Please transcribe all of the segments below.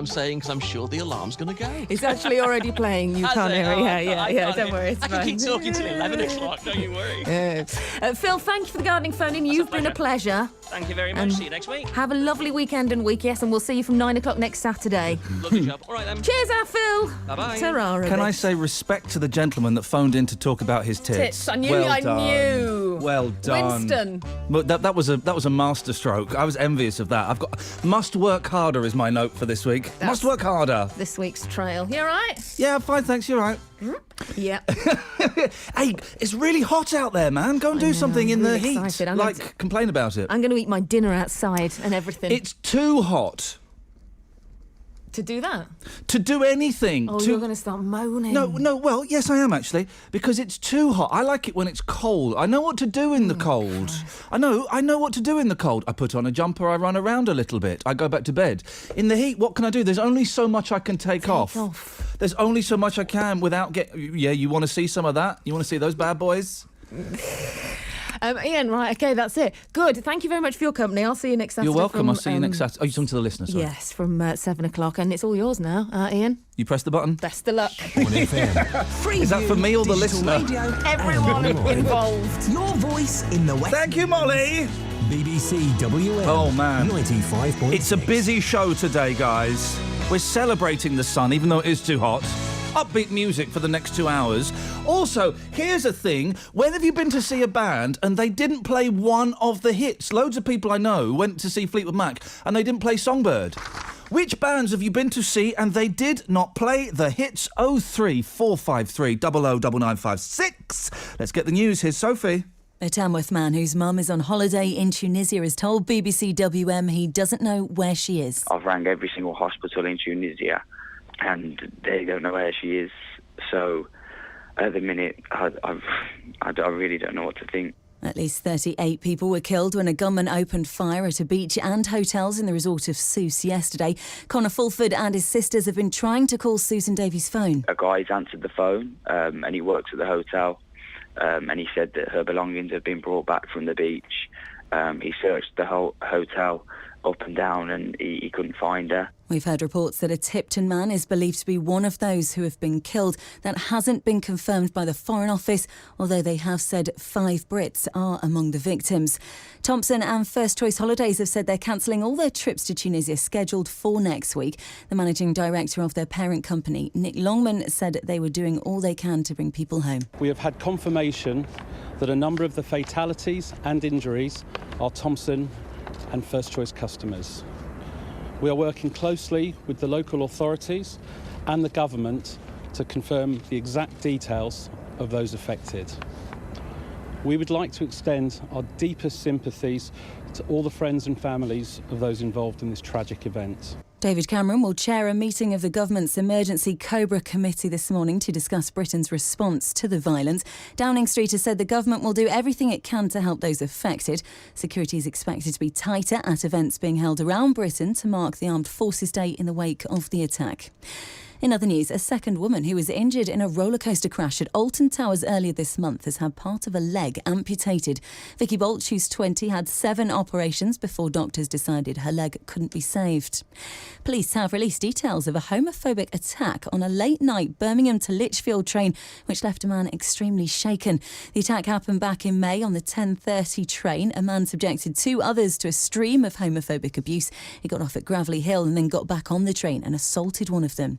I'm saying because I'm sure the alarm's going to go. It's actually already playing. You can't hear it. Yeah. Don't worry. It's I can fine. keep talking till 11 o'clock, don't you worry. Phil, thank you for the gardening phone-in. You've been a pleasure. Thank you very much. See you next week. Have a lovely weekend and week, yes, and we'll see you from 9 o'clock next Saturday. Lovely job. All right, then. Cheers out, Phil. Bye-bye. Ta-ra. Can I say respect to the gentleman that phoned in to talk about his tits? I knew. Well done. Winston. Well, that was a master stroke. I was envious of that. I've got must work harder is my note for this week. Must work harder. This week's trail. You all right? Yeah, I'm fine, thanks. You're right. Yeah. Hey, it's really hot out there, man. Go and do something in the heat. Excited. Complain about it. I'm going to eat my dinner outside and everything. It's too hot. To do that? To do anything. Oh, you're going to start moaning. No, well, yes, I am, actually, because it's too hot. I like it when it's cold. I know what to do in the cold. Christ. I know what to do in the cold. I put on a jumper, I run around a little bit, I go back to bed. In the heat, what can I do? There's only so much I can take off. There's only so much I can without Yeah, you want to see some of that? You want to see those bad boys? Iain, right, OK, that's it. Good. Thank you very much for your company. I'll see you next Saturday. You're welcome. I'll see you next Saturday. Oh, you're talking to the listeners, sorry. Yes, from 7 o'clock, and it's all yours now, Iain. You press the button? Best of luck. Is that for me or the listener? Everyone involved. Your voice in the West. Thank you, Molly. BBC WM. Oh, man. 95.6. It's a busy show today, guys. We're celebrating the sun, even though it is too hot. Upbeat music for the next 2 hours. Also, here's a thing. When have you been to see a band and they didn't play one of the hits? Loads of people I know went to see Fleetwood Mac and they didn't play Songbird. Which bands have you been to see and they did not play the hits? 03453 009956. Let's get the news. Here's Sophie. A Tamworth man whose mum is on holiday in Tunisia has told BBC WM he doesn't know where she is. I've rang every single hospital in Tunisia and they don't know where she is. So at the minute, I really don't know what to think. At least 38 people were killed when a gunman opened fire at a beach and hotels in the resort of Sousse yesterday. Connor Fulford and his sisters have been trying to call Susan Davies' phone. A guy's answered the phone and he works at the hotel and he said that her belongings have been brought back from the beach. He searched the whole hotel up and down and he couldn't find her. We've heard reports that a Tipton man is believed to be one of those who have been killed. That hasn't been confirmed by the Foreign Office, although they have said 5 Brits are among the victims. Thompson and First Choice Holidays have said they're cancelling all their trips to Tunisia scheduled for next week. The managing director of their parent company, Nick Longman, said they were doing all they can to bring people home. We have had confirmation that a number of the fatalities and injuries are Thompson and First Choice customers. We are working closely with the local authorities and the government to confirm the exact details of those affected. We would like to extend our deepest sympathies to all the friends and families of those involved in this tragic event. David Cameron will chair a meeting of the government's Emergency Cobra Committee this morning to discuss Britain's response to the violence. Downing Street has said the government will do everything it can to help those affected. Security is expected to be tighter at events being held around Britain to mark the Armed Forces Day in the wake of the attack. In other news, a second woman who was injured in a rollercoaster crash at Alton Towers earlier this month has had part of a leg amputated. Vicky Bolch, who's 20, had 7 operations before doctors decided her leg couldn't be saved. Police have released details of a homophobic attack on a late-night Birmingham to Lichfield train, which left a man extremely shaken. The attack happened back in May on the 10:30 train. A man subjected 2 others to a stream of homophobic abuse. He got off at Gravelly Hill and then got back on the train and assaulted one of them.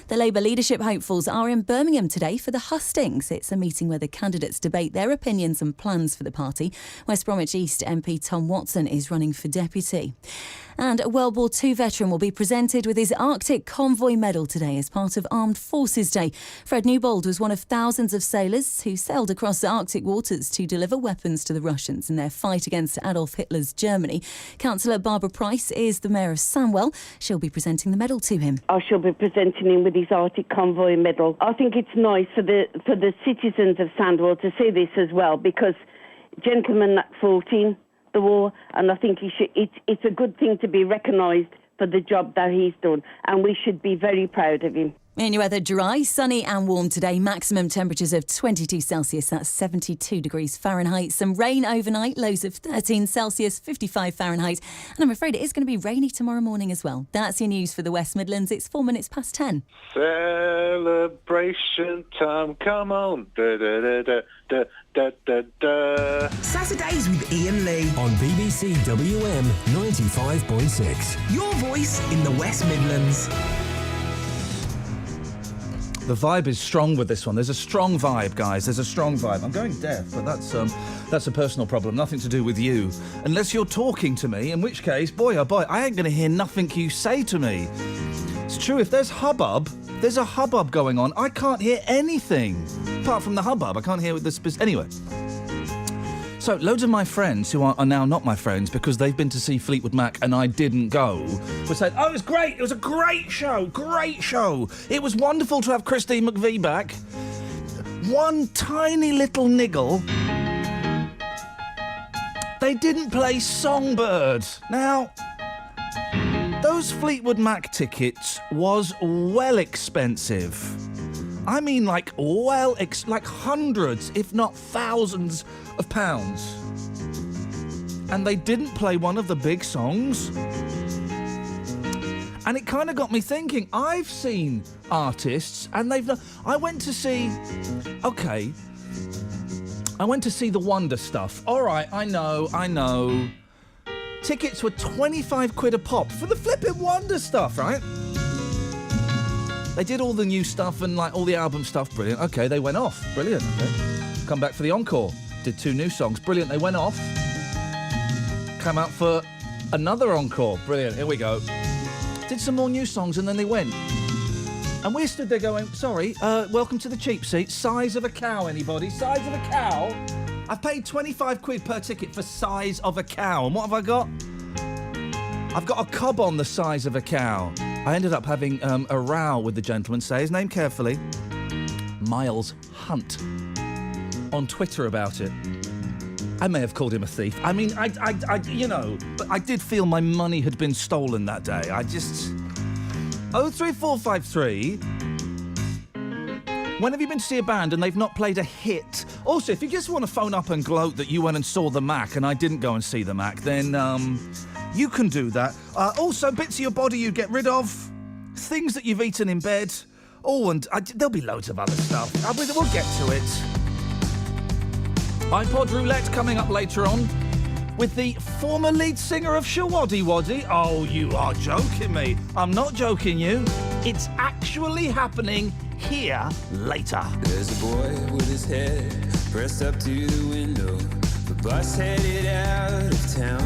The Labour leadership hopefuls are in Birmingham today for the hustings. It's a meeting where the candidates debate their opinions and plans for the party. West Bromwich East MP Tom Watson is running for deputy. And a World War II veteran will be presented with his Arctic Convoy Medal today as part of Armed Forces Day. Fred Newbold was one of thousands of sailors who sailed across the Arctic waters to deliver weapons to the Russians in their fight against Adolf Hitler's Germany. Councillor Barbara Price is the Mayor of Sandwell. She'll be presenting the medal to him. I shall be presenting him with his Arctic Convoy Medal. I think it's nice for the citizens of Sandwell to see this as well, because gentlemen fought in the war, and I think it's a good thing to be recognised for the job that he's done, and we should be very proud of him. In your weather, dry, sunny and warm today. Maximum temperatures of 22 Celsius, that's 72 degrees Fahrenheit. Some rain overnight, lows of 13 Celsius, 55 Fahrenheit. And I'm afraid it is going to be rainy tomorrow morning as well. That's your news for the West Midlands. It's 4 minutes past 10. Celebration time, come on. Da, da, da, da, da, da, da, da. Saturdays with Iain Lee on BBC WM 95.6. Your voice in the West Midlands. The vibe is strong with this one. There's a strong vibe, guys. There's a strong vibe. I'm going deaf, but that's a personal problem. Nothing to do with you. Unless you're talking to me, in which case, boy, oh boy, I ain't going to hear nothing you say to me. It's true, if there's hubbub, there's a hubbub going on. I can't hear anything. Apart from the hubbub, I can't hear the Anyway. So, loads of my friends who are now not my friends because they've been to see Fleetwood Mac and I didn't go, were saying, oh, it was great, it was a great show. It was wonderful to have Christine McVie back. One tiny little niggle. They didn't play Songbird. Now, those Fleetwood Mac tickets was well expensive. I mean, like hundreds, if not thousands of pounds. And they didn't play one of the big songs. And it kind of got me thinking, I've seen artists and I went to see the Wonder Stuff. All right, I know. Tickets were 25 quid a pop for the flipping Wonder Stuff, right? They did all the new stuff and like all the album stuff. Brilliant. Okay, they went off. Brilliant. Okay. Come back for the encore. Did 2 new songs. Brilliant. They went off. Came out for another encore. Brilliant. Here we go. Did some more new songs and then they went. And we stood there going, sorry, welcome to the cheap seat. Size of a cow, anybody? Size of a cow? I've paid 25 quid per ticket for size of a cow. And what have I got? I've got a cob on the size of a cow. I ended up having a row with the gentleman, say his name carefully, Miles Hunt, on Twitter about it. I may have called him a thief. I mean, I but I did feel my money had been stolen that day. 03453. When have you been to see a band and they've not played a hit? Also, if you just want to phone up and gloat that you went and saw the Mac and I didn't go and see the Mac, then you can do that. Also, bits of your body you get rid of, things that you've eaten in bed. Oh, and there'll be loads of other stuff. We'll get to it. iPod Roulette coming up later on with the former lead singer of Shawaddy Waddy. Oh, you are joking me. I'm not joking you. It's actually happening here later. There's a boy with his head pressed up to the window. The bus headed out of town.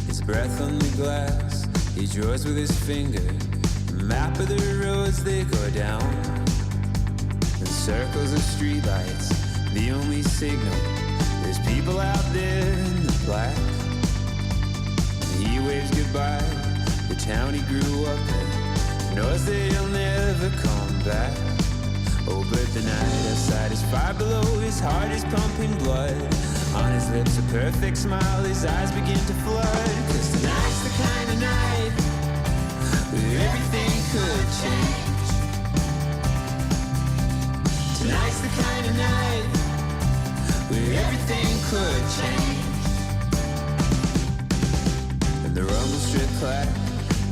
His breath on the glass, he draws with his finger a map of the roads they go down. And circles of streetlights, the only signal. There's people out there in the black. And he waves goodbye, the town he grew up in. Knows that he'll never come back. Oh, but the night outside is far below. His heart is pumping blood. On his lips a perfect smile. His eyes begin to flood. 'Cause tonight's the kind of night where everything could change. Tonight's the kind of night where everything could change. And the rumble strip clack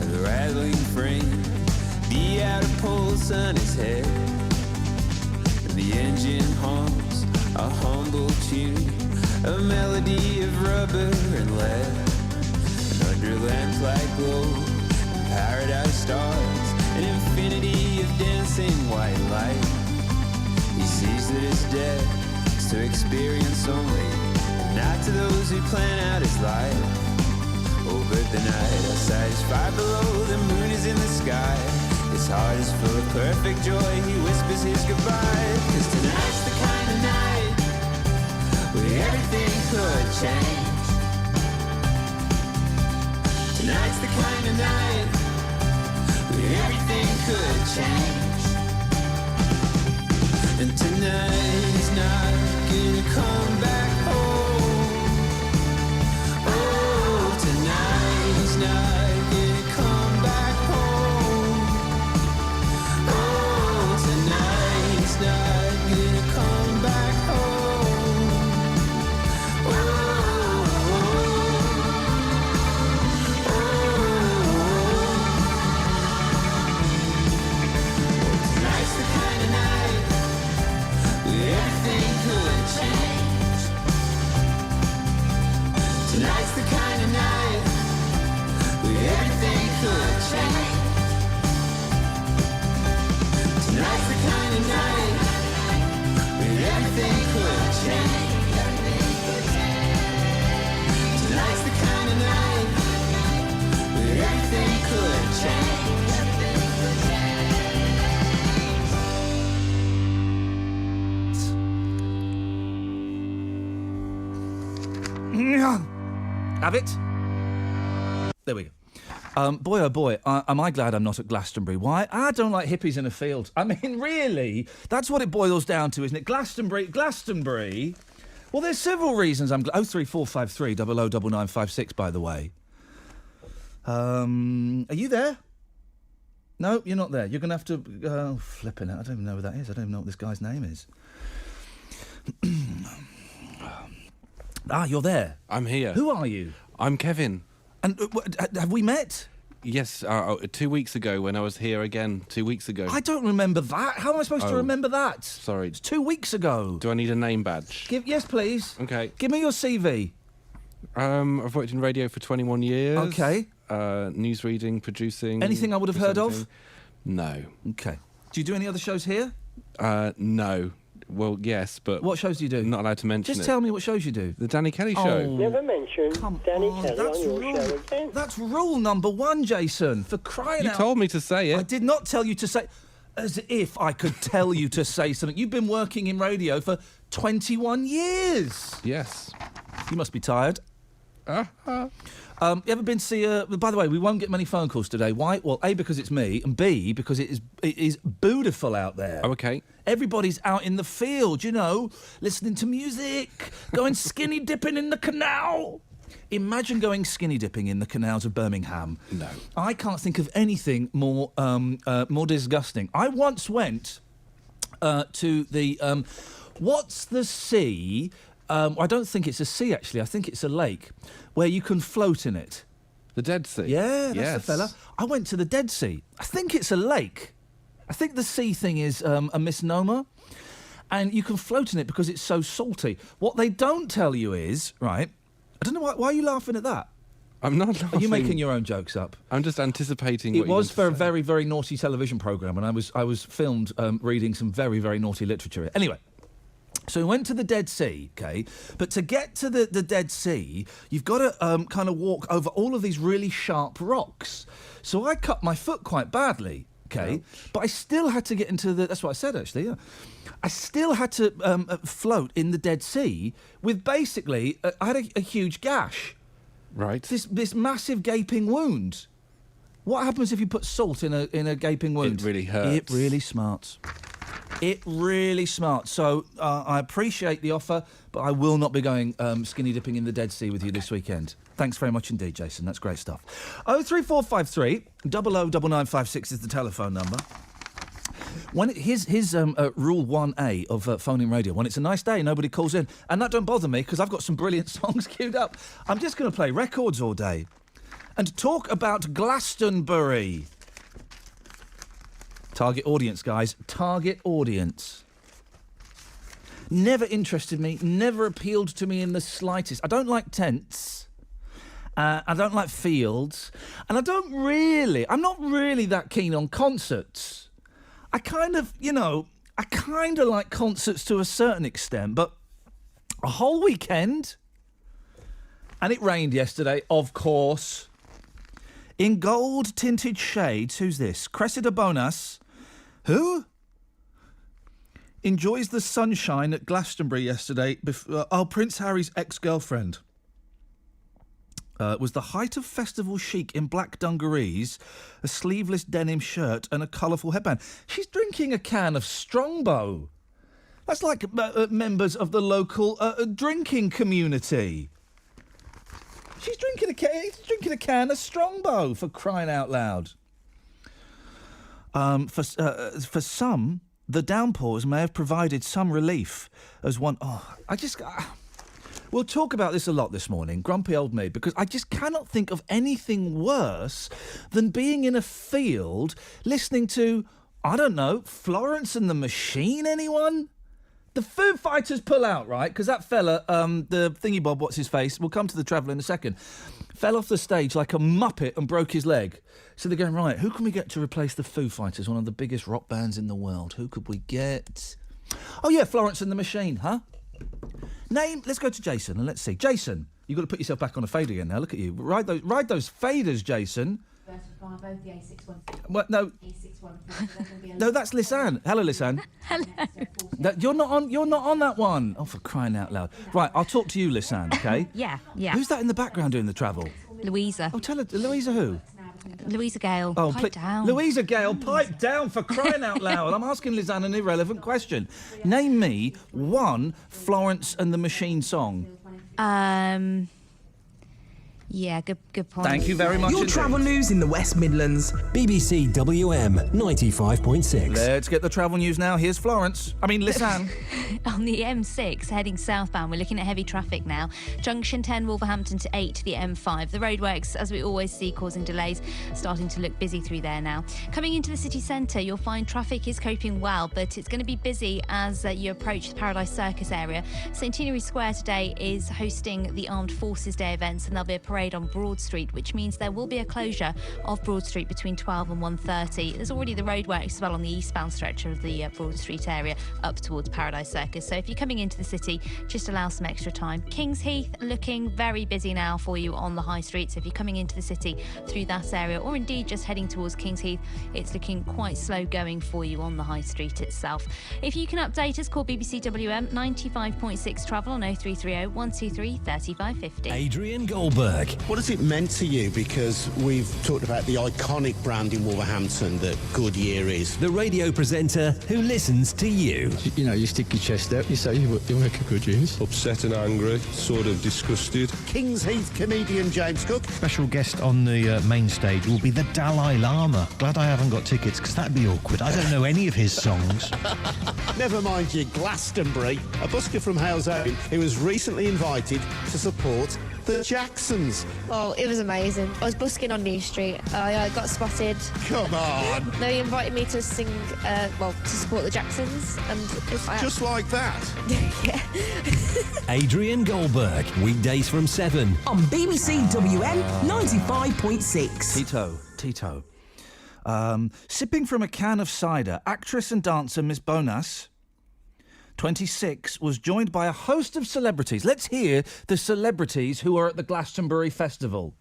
and the rattling frame, the outer pulse on his head, and the engine hums a humble tune, a melody of rubber and lead. And under lamplight glow and paradise stars, an infinity of dancing white light. He sees that his death is to experience only, and not to those who plan out his life. Oh, but the night outside is far below, the moon is in the sky. His heart is full of perfect joy, he whispers his goodbye. 'Cause tonight's the kind of night where everything could change. Tonight's the kind of night where everything could change. And tonight is not gonna come back home. Oh, tonight is not gonna come back home. Have it. There we go. Boy, oh boy, am I glad I'm not at Glastonbury. Why? I don't like hippies in a field. I mean, really, that's what it boils down to, isn't it? Glastonbury. Well, there's several reasons I'm glad. 03453 009956, by the way. Are you there? No, you're not there. You're going to have to... Oh, flipping it. I don't even know who that is. I don't even know what this guy's name is. You're there. I'm here. Who are you? I'm Kevin. And have we met? Yes, 2 weeks ago when I was here again. 2 weeks ago. I don't remember that. How am I supposed to remember that? Sorry. It's 2 weeks ago. Do I need a name badge? Yes, please. Okay. Give me your CV. I've worked in radio for 21 years. Okay. News reading, producing. Anything I would have heard of? No. Okay. Do you do any other shows here? No. Well, yes, but... What shows do you do? Not allowed to mention it. Just tell me what shows you do. The Danny Kelly Show. Never mention Danny Kelly that's on your show again. That's rule number 1, Jason, for crying out... You told me to say it. I did not tell you to say... As if I could tell you to say something. You've been working in radio for 21 years. Yes. You must be tired. Uh-huh. You ever been to see... by the way, we won't get many phone calls today. Why? Well, A, because it's me, and B, because it is beautiful out there. Oh, okay. Everybody's out in the field, you know, listening to music, going skinny dipping in the canal. Imagine going skinny dipping in the canals of Birmingham. No. I can't think of anything more disgusting. I once went to the... what's the sea... I don't think it's a sea, actually. I think it's a lake where you can float in it. The Dead Sea? Yeah, that's the fella. I went to the Dead Sea. I think it's a lake. I think the sea thing is a misnomer. And you can float in it because it's so salty. What they don't tell you is, right, I don't know why are you laughing at that? I'm not laughing. Are you making your own jokes up? I'm just anticipating It what was for a say. very, very naughty television programme, and I was filmed reading some very, very naughty literature. Anyway. So we went to the Dead Sea, okay? But to get to the Dead Sea, you've got to kind of walk over all of these really sharp rocks. So I cut my foot quite badly, okay? But I still had to get into the... That's what I said, actually, yeah. I still had to float in the Dead Sea with basically... I had a huge gash. Right. This massive gaping wound. What happens if you put salt in a gaping wound? It really hurts. It really smarts. It really smart. So I appreciate the offer, but I will not be going skinny dipping in the Dead Sea with you this weekend. Thanks very much indeed, Jason. That's great stuff. 03453 009956 is the telephone number. His rule 1A of phoning radio, when it's a nice day, nobody calls in. And that don't bother me, because I've got some brilliant songs queued up. I'm just going to play records all day and talk about Glastonbury. Target audience, guys. Target audience. Never interested me, never appealed to me in the slightest. I don't like tents. I don't like fields. And I'm not really that keen on concerts. I kind of like concerts to a certain extent, but a whole weekend, and it rained yesterday, of course. In gold-tinted shades, who's this? Cressida Bonas. Who? Enjoys the sunshine at Glastonbury yesterday. Prince Harry's ex-girlfriend. Was the height of festival chic in black dungarees, a sleeveless denim shirt and a colourful headband. She's drinking a can of Strongbow. That's like members of the local drinking community. She's drinking a can of Strongbow, for crying out loud. For some, the downpours may have provided some relief as one... We'll talk about this a lot this morning, grumpy old me, because I just cannot think of anything worse than being in a field listening to, I don't know, Florence and the Machine, anyone? The Foo Fighters pull out, right? Because that fella, the thingy bob, what's his face, we'll come to the Traveller in a second, fell off the stage like a muppet and broke his leg. So they're going, right, who can we get to replace the Foo Fighters, one of the biggest rock bands in the world? Who could we get? Oh, yeah, Florence and the Machine, huh? Name, let's go to Jason and let's see. Jason, you've got to put yourself back on a fade again now. Look at you. Ride those faders, Jason. What? No. No, that's Lisanne. Hello, Lisanne. Hello. You're not on that one. Oh, for crying out loud. Right, I'll talk to you, Lisanne, okay? Yeah. Who's that in the background doing the travel? Louisa. Oh, tell her. Louisa who? Louisa Gale. Oh, pipe down. Louisa Gale, pipe down, for crying out loud. I'm asking Lisanne an irrelevant question. Name me one Florence and the Machine song. Yeah, good point. Thank you very much Your indeed. travel news in the West Midlands. BBC WM 95.6. Let's get the travel news now. Here's Florence. I mean, Lisanne. On the M6, heading southbound, we're looking at heavy traffic now. Junction 10, Wolverhampton to 8 to the M5. The roadworks, as we always see, causing delays, starting to look busy through there now. Coming into the city centre, you'll find traffic is coping well, but it's going to be busy as you approach the Paradise Circus area. Centenary Square today is hosting the Armed Forces Day events, and there'll be a parade on Broad Street, which means there will be a closure of Broad Street between 12 and 1:30. There's already the roadworks as well on the eastbound stretch of the Broad Street area up towards Paradise Circus. So if you're coming into the city, just allow some extra time. Kings Heath looking very busy now for you on the high street. So if you're coming into the city through that area, or indeed just heading towards Kings Heath, it's looking quite slow going for you on the high street itself. If you can update us, call BBC WM 95.6 travel on 0330 123 3550. Adrian Goldberg. What has it meant to you? Because we've talked about the iconic brand in Wolverhampton that Goodyear is. The radio presenter who listens to you. You know, you stick your chest out, you say you make a good use. Upset and angry, sort of disgusted. Kings Heath comedian James Cook. Special guest on the main stage will be the Dalai Lama. Glad I haven't got tickets, because that'd be awkward. I don't know any of his songs. Never mind your Glastonbury. A busker from Hales Owen who was recently invited to support the Jacksons. Oh, it was amazing. I was busking on New Street. I got spotted. Come on. No, he invited me to sing, to support the Jacksons. And just like that? Yeah. Adrian Goldberg, weekdays from 7 on BBC WM 95.6. Tito. Sipping from a can of cider, actress and dancer Miss Bonas, 26, was joined by a host of celebrities. Let's hear the celebrities who are at the Glastonbury Festival.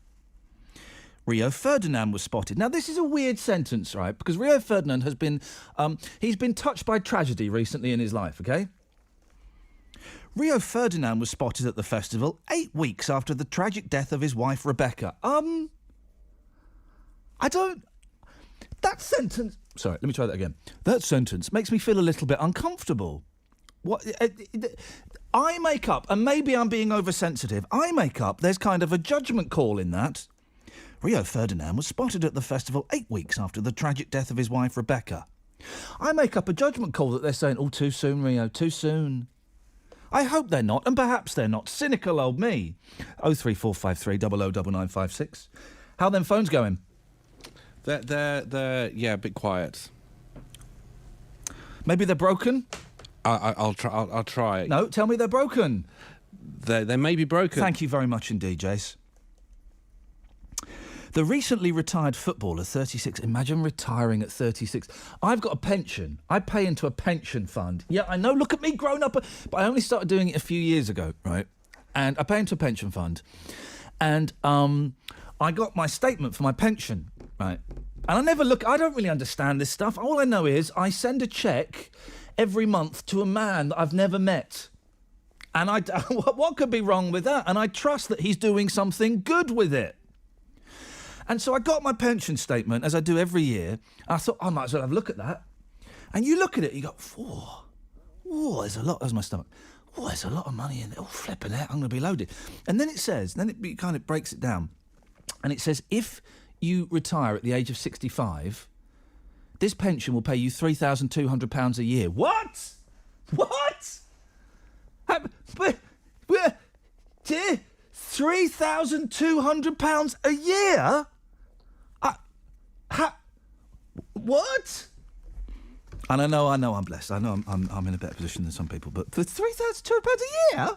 Rio Ferdinand was spotted. Now, this is a weird sentence, right? Because Rio Ferdinand has been... he's been touched by tragedy recently in his life, OK? Rio Ferdinand was spotted at the festival 8 weeks after the tragic death of his wife, Rebecca. I don't... That sentence... Sorry, let me try that again. That sentence makes me feel a little bit uncomfortable. What I make up, and maybe I'm being oversensitive, there's kind of a judgment call in that. Rio Ferdinand was spotted at the festival 8 weeks after the tragic death of his wife, Rebecca. I make up a judgment call that they're saying, oh, too soon, Rio, too soon. I hope they're not, and perhaps they're not. Cynical old me. 03453 009956. How them phones going? They're a bit quiet. Maybe they're broken? I'll try. No, tell me they're broken. They may be broken. Thank you very much indeed, Jace. The recently retired footballer, 36. Imagine retiring at 36. I've got a pension. I pay into a pension fund. Yeah, I know, look at me, grown up. But I only started doing it a few years ago, right? And I pay into a pension fund. And I got my statement for my pension, right? And I don't really understand this stuff. All I know is I send a cheque every month to a man that I've never met. And what could be wrong with that? And I trust that he's doing something good with it. And so I got my pension statement, as I do every year. I thought, I might as well have a look at that. And you look at it, you go, whoa, there's a lot, there's my stomach. Oh, there's a lot of money in there. Oh, flipping it, I'm going to be loaded. And then it says, it kind of breaks it down. And it says, if you retire at the age of 65, this pension will pay you £3,200 a year. What? £3,200 a year? What? And I know I'm blessed. I know I'm in a better position than some people, but for £3,200 a year? How am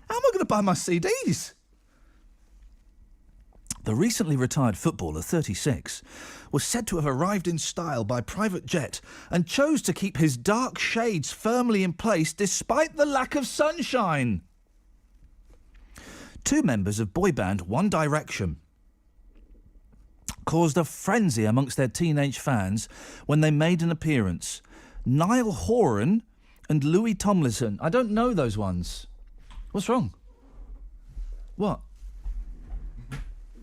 I going to buy my CDs? The recently retired footballer, 36, was said to have arrived in style by private jet and chose to keep his dark shades firmly in place despite the lack of sunshine. Two members of boy band One Direction caused a frenzy amongst their teenage fans when they made an appearance. Niall Horan and Louis Tomlinson. I don't know those ones. What's wrong? What?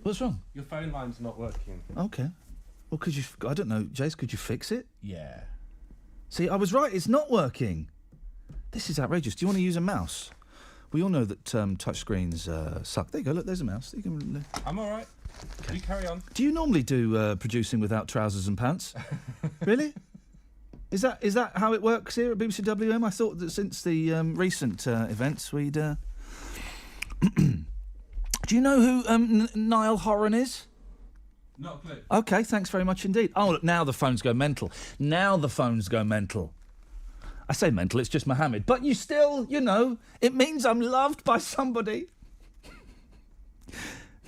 What's wrong? Your phone line's not working. Okay. Well, could you... I don't know. Jace, could you fix it? Yeah. See, I was right. It's not working. This is outrageous. Do you want to use a mouse? We all know that touchscreens suck. There you go. Look, there's a mouse. You can... I'm all right. You carry on. Do you normally do producing without trousers and pants? Really? Is that how it works here at BBC WM? I thought that since the recent events, we'd... Do you know who Niall Horan is? Not a clue. OK, thanks very much indeed. Oh, look, now the phones go mental. Now the phones go mental. I say mental, it's just Mohammed. But you still, you know, it means I'm loved by somebody.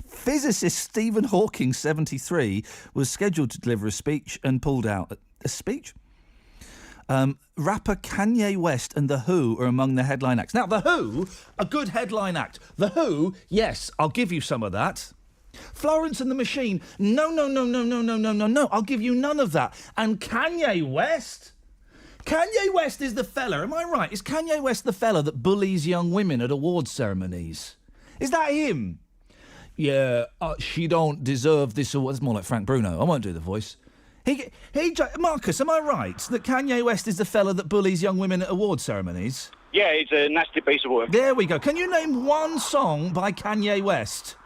Physicist Stephen Hawking, 73, was scheduled to deliver a speech and pulled out. A speech? Rapper Kanye West and The Who are among the headline acts. Now, The Who, a good headline act. The Who, yes, I'll give you some of that. Florence and the Machine, no, I'll give you none of that. And Kanye West? Kanye West is the fella, am I right? Is Kanye West the fella that bullies young women at awards ceremonies? Is that him? Yeah, she don't deserve this award. It's more like Frank Bruno. I won't do the voice. Marcus, am I right that Kanye West is the fella that bullies young women at award ceremonies? Yeah, it's a nasty piece of work. There we go. Can you name one song by Kanye West?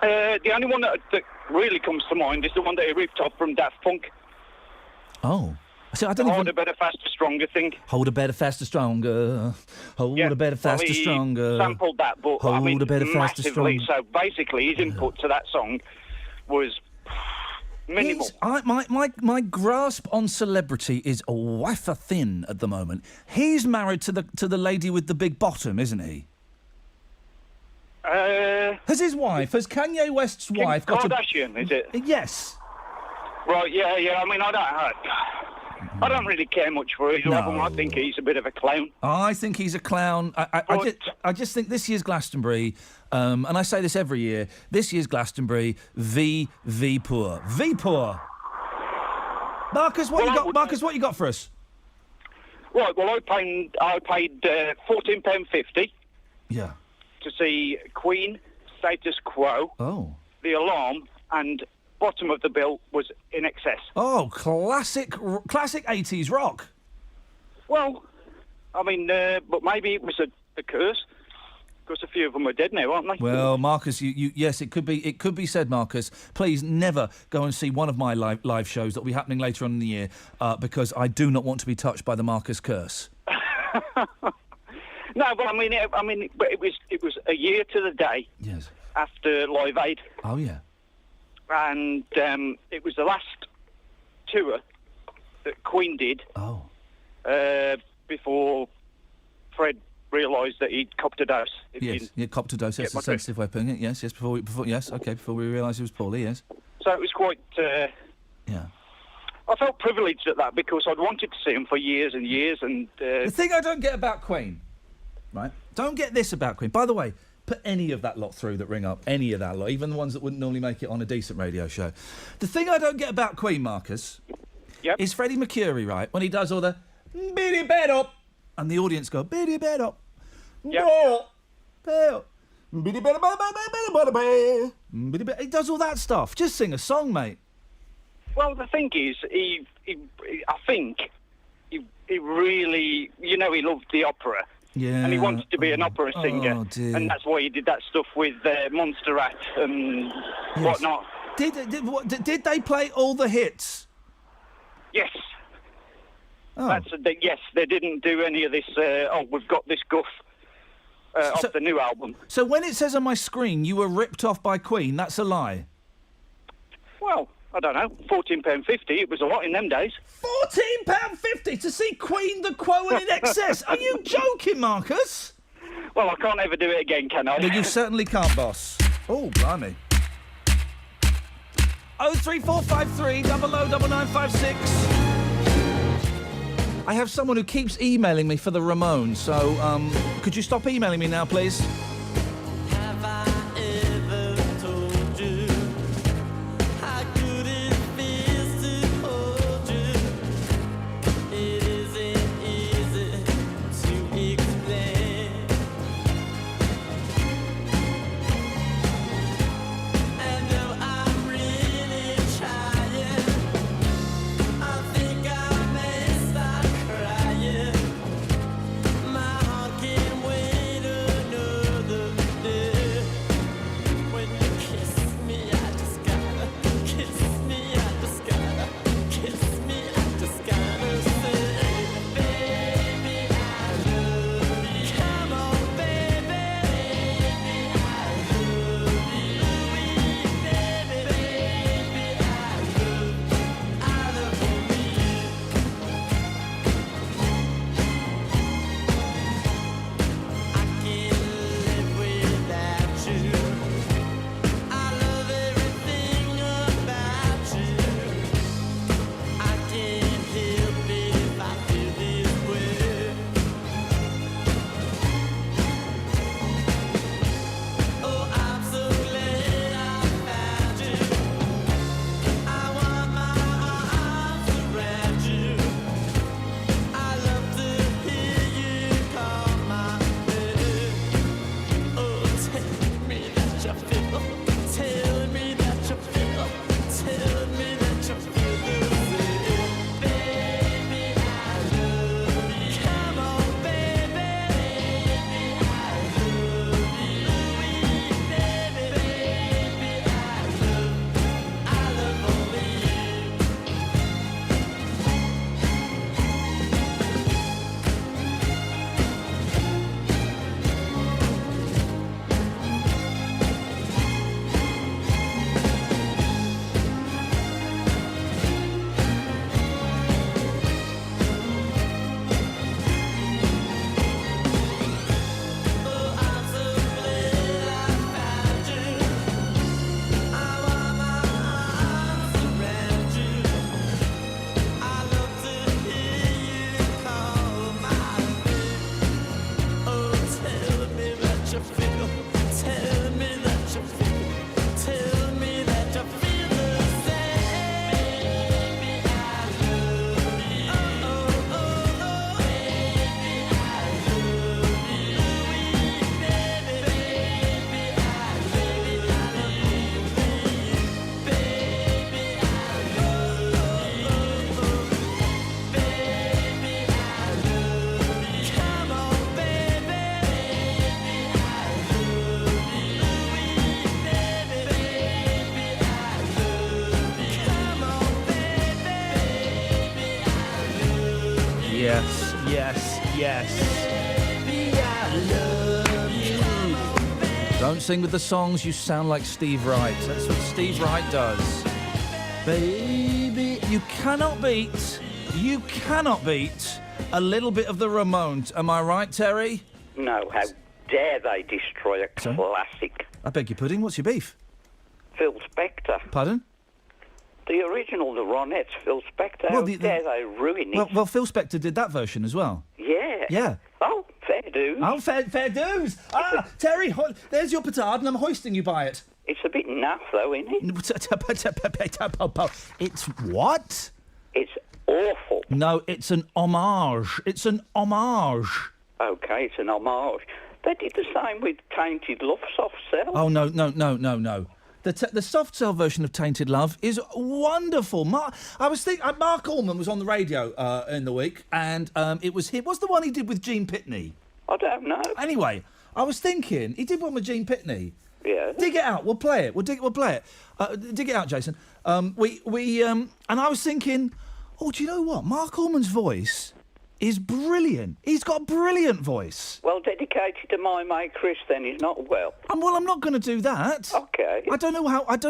The only one that really comes to mind is the one that he ripped off from Daft Punk. Oh. So I don't even... Hold a better, faster, stronger thing. Hold a better, faster, stronger. Hold a better, faster, he stronger. Sampled that, but Hold I mean, a better, faster, massively. stronger. So basically, his input to that song was minimal. My grasp on celebrity is a wafer thin at the moment. He's married to the lady with the big bottom, isn't he? Has Kanye West's wife got Kardashian, is it? Yes. Right, yeah. I mean, I don't really care much for either of them. I think he's a bit of a clown. I think he's a clown. I just think this year's Glastonbury, and I say this every year, this year's Glastonbury, V poor. V poor. Marcus, what you got for us? Right, well, I paid £14.50. Yeah. To see Queen, Status Quo. Oh. The Alarm, and bottom of the bill was In Excess. Oh, classic 80s rock. Well, I mean, but maybe it was a curse, because a few of them are dead now, aren't they? Well, Marcus, yes, it could be said, Marcus. Please never go and see one of my live shows that will be happening later on in the year, because I do not want to be touched by the Marcus curse. No, but I mean, it was a year to the day. Yes. After Live Aid. Oh yeah. And it was the last tour that Queen did. Oh. Before Fred realised that he'd copped a dose. Yes, copped a dose. That's a sensitive way of putting it. Yes. Before we realised he was poorly. Yes. So it was quite. Yeah. I felt privileged at that because I'd wanted to see him for years and years, and. The thing I don't get about Queen. Right? Don't get this about Queen. By the way, put any of that lot through that ring up. Any of that lot. Even the ones that wouldn't normally make it on a decent radio show. The thing I don't get about Queen, Marcus, is Freddie Mercury, right? When he does all the biddy bed up, and the audience go, biddy bed up. Yep. He does all that stuff. Just sing a song, mate. Well, the thing is, I think he really, he loved the opera. Yeah. And he wanted to be an opera singer. Oh, dear. And that's why he did that stuff with Montserrat and whatnot. Did they play all the hits? Yes. Oh. Yes, they didn't do any of this, we've got this guff off the new album. So when it says on my screen you were ripped off by Queen, that's a lie? Well, I don't know, £14.50, it was a lot in them days. £14.50 to see Queen, the Quo and In Excess? Are you joking, Marcus? Well, I can't ever do it again, can I? No, you certainly can't, boss. Oh, blimey. 03453 009956. I have someone who keeps emailing me for the Ramones, so could you stop emailing me now, please? Have I ever told you Yes, yes, yes. Don't sing with the songs, you sound like Steve Wright. That's what Steve Wright does. Baby, you cannot beat a little bit of the Ramones. Am I right, Terry? No, how dare they destroy a classic? I beg your pudding, what's your beef? Phil Spector. Pardon? The original, the Ronettes, Phil Spector. Well, How dare they ruin it? Well, Phil Spector did that version as well. Yeah. Yeah. Oh, fair dues. Oh, fair dues. Ah, Terry, there's your petard and I'm hoisting you by it. It's a bit naff, though, isn't it? It's what? It's awful. No, it's an homage. It's an homage. OK, it's an homage. They did the same with Tainted Love, Soft Cell. Oh, no. The soft cell version of Tainted Love is wonderful. Mark Allman was on the radio in the week, and it was him. What's the one he did with Gene Pitney? I don't know. Anyway, I was thinking he did one with Gene Pitney. Yeah. Dig it out. We'll play it. We'll play it. Dig it out, Jason. And I was thinking, oh, do you know what? Mark Allman's voice is brilliant. He's got a brilliant voice. Well, dedicated to my mate Chris, then he's not well. Well, I'm not going to do that. Okay. I don't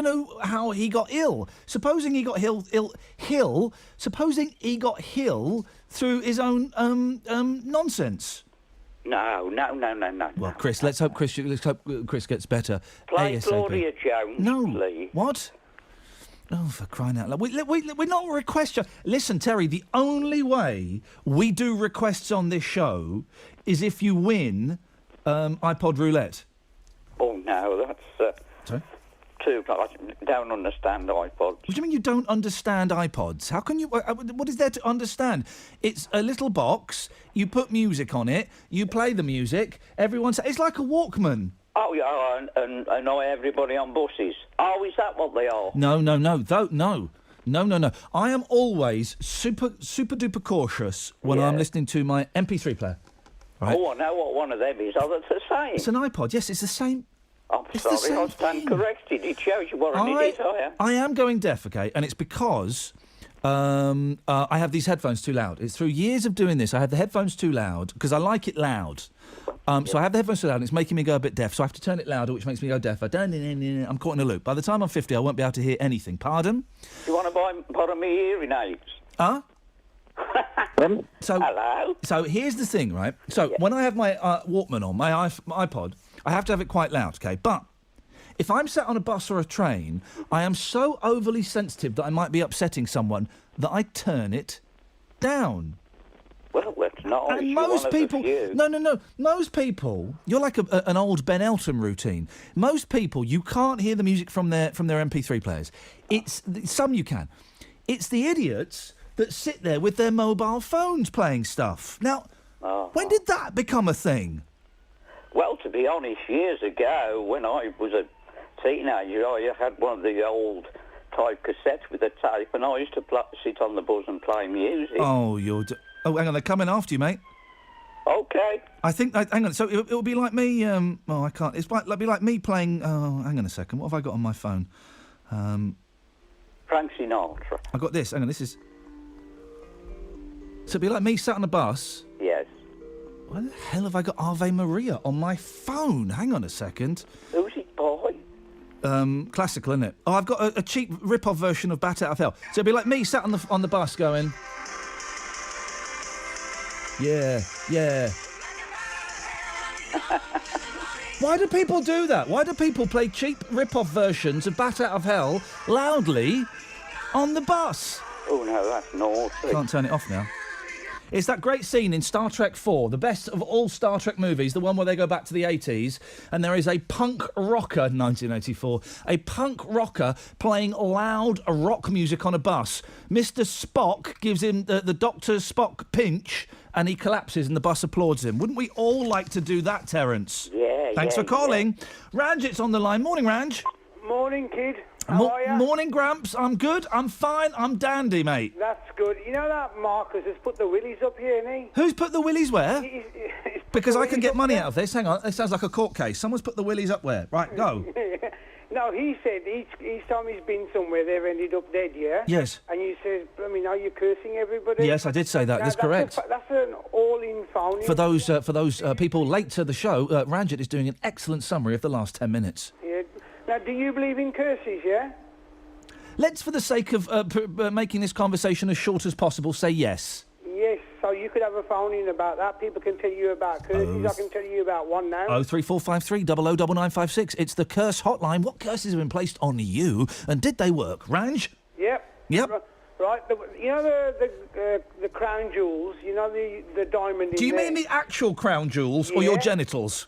know how he got ill. Supposing he got Hill through his own nonsense. No. Well, Chris, let's hope Chris gets better. Play ASAP. Gloria Jones, please. What? Oh, for crying out loud. We're not request show. Listen, Terry, the only way we do requests on this show is if you win iPod roulette. Oh, no, that's... Sorry? I don't understand iPods. What do you mean you don't understand iPods? How can you... what is there to understand? It's a little box, you put music on it, you play the music, it's like a Walkman. Oh, yeah, and annoy everybody on buses. Oh, is that what they are? No. I am always super duper cautious when I'm listening to my MP3 player. Right? Oh, I know what one of them is. Oh, that's the same. It's an iPod, yes, it's the same. I'm sorry, I stand corrected. It shows you what it is, I am going deaf, okay, and it's because I have these headphones too loud. It's through years of doing this. I have the headphones too loud because I like it loud. So I have the headphones too loud and it's making me go a bit deaf, so I have to turn it louder, which makes me go deaf. I'm caught in a loop. By the time I'm 50, I won't be able to hear anything. Pardon? You want to borrow me hearing aids? Huh? Hello? So here's the thing, right? So when I have my Walkman on, my iPod, I have to have it quite loud, okay? But if I'm sat on a bus or a train, I am so overly sensitive that I might be upsetting someone that I turn it down. Well, that's not. And most people, no. Most people, you're like an old Ben Elton routine. Most people, you can't hear the music from their MP3 players. Some you can. It's the idiots that sit there with their mobile phones playing stuff. Now, when did that become a thing? Well, to be honest, years ago, when I was a teenager, I had one of the old type cassettes with a tape, and I used to sit on the bus and play music. Oh, hang on, they're coming after you, mate. Okay. I think, hang on, so it'll be like me, I can't, it'll be like me playing, hang on a second, what have I got on my phone? Frank Sinatra. I got this, hang on, this is... So it'll be like me sat on a bus... Yes. Why the hell have I got Ave Maria on my phone? Hang on a second. Who's it by? Classical, isn't it? Oh, I've got a cheap rip-off version of Bat Out of Hell. So it'd be like me sat on the bus going... Yeah. Why do people do that? Why do people play cheap rip-off versions of Bat Out of Hell loudly on the bus? Oh, no, that's naughty. Can't turn it off now. It's that great scene in Star Trek 4, the best of all Star Trek movies, the one where they go back to the 80s, and there is a punk rocker, 1984, a punk rocker playing loud rock music on a bus. Mr. Spock gives him the Dr. Spock pinch, and he collapses and the bus applauds him. Wouldn't we all like to do that, Terence? Yeah, Thanks for calling. Yeah. Ranjit's on the line. Morning, Ranj. Morning, kid. How are you? Morning, Gramps. I'm good. I'm fine. I'm dandy, mate. That's good. You know that Marcus has put the willies up here, hasn't he? Who's put the willies where? He's Because I can get money out of this. Hang on. It sounds like a court case. Someone's put the willies up where? Right, go. No, he said each time he's been somewhere, they've ended up dead, yeah? Yes. And you says, I mean, know, you're cursing everybody. Yes, I did say that. Now, That's correct. That's an all-in phoning. For those people late to the show, Ranjit is doing an excellent summary of the last 10 minutes. Yeah. Now, do you believe in curses, yeah? Let's, for the sake of making this conversation as short as possible, say yes. Yes, so you could have a phone-in about that. People can tell you about curses. I can tell you about one now. 03453 009956. It's the curse hotline. What curses have been placed on you, and did they work? Ranj? Yep. Right. You know the crown jewels. You know the diamond. Do you mean the actual crown jewels or your genitals?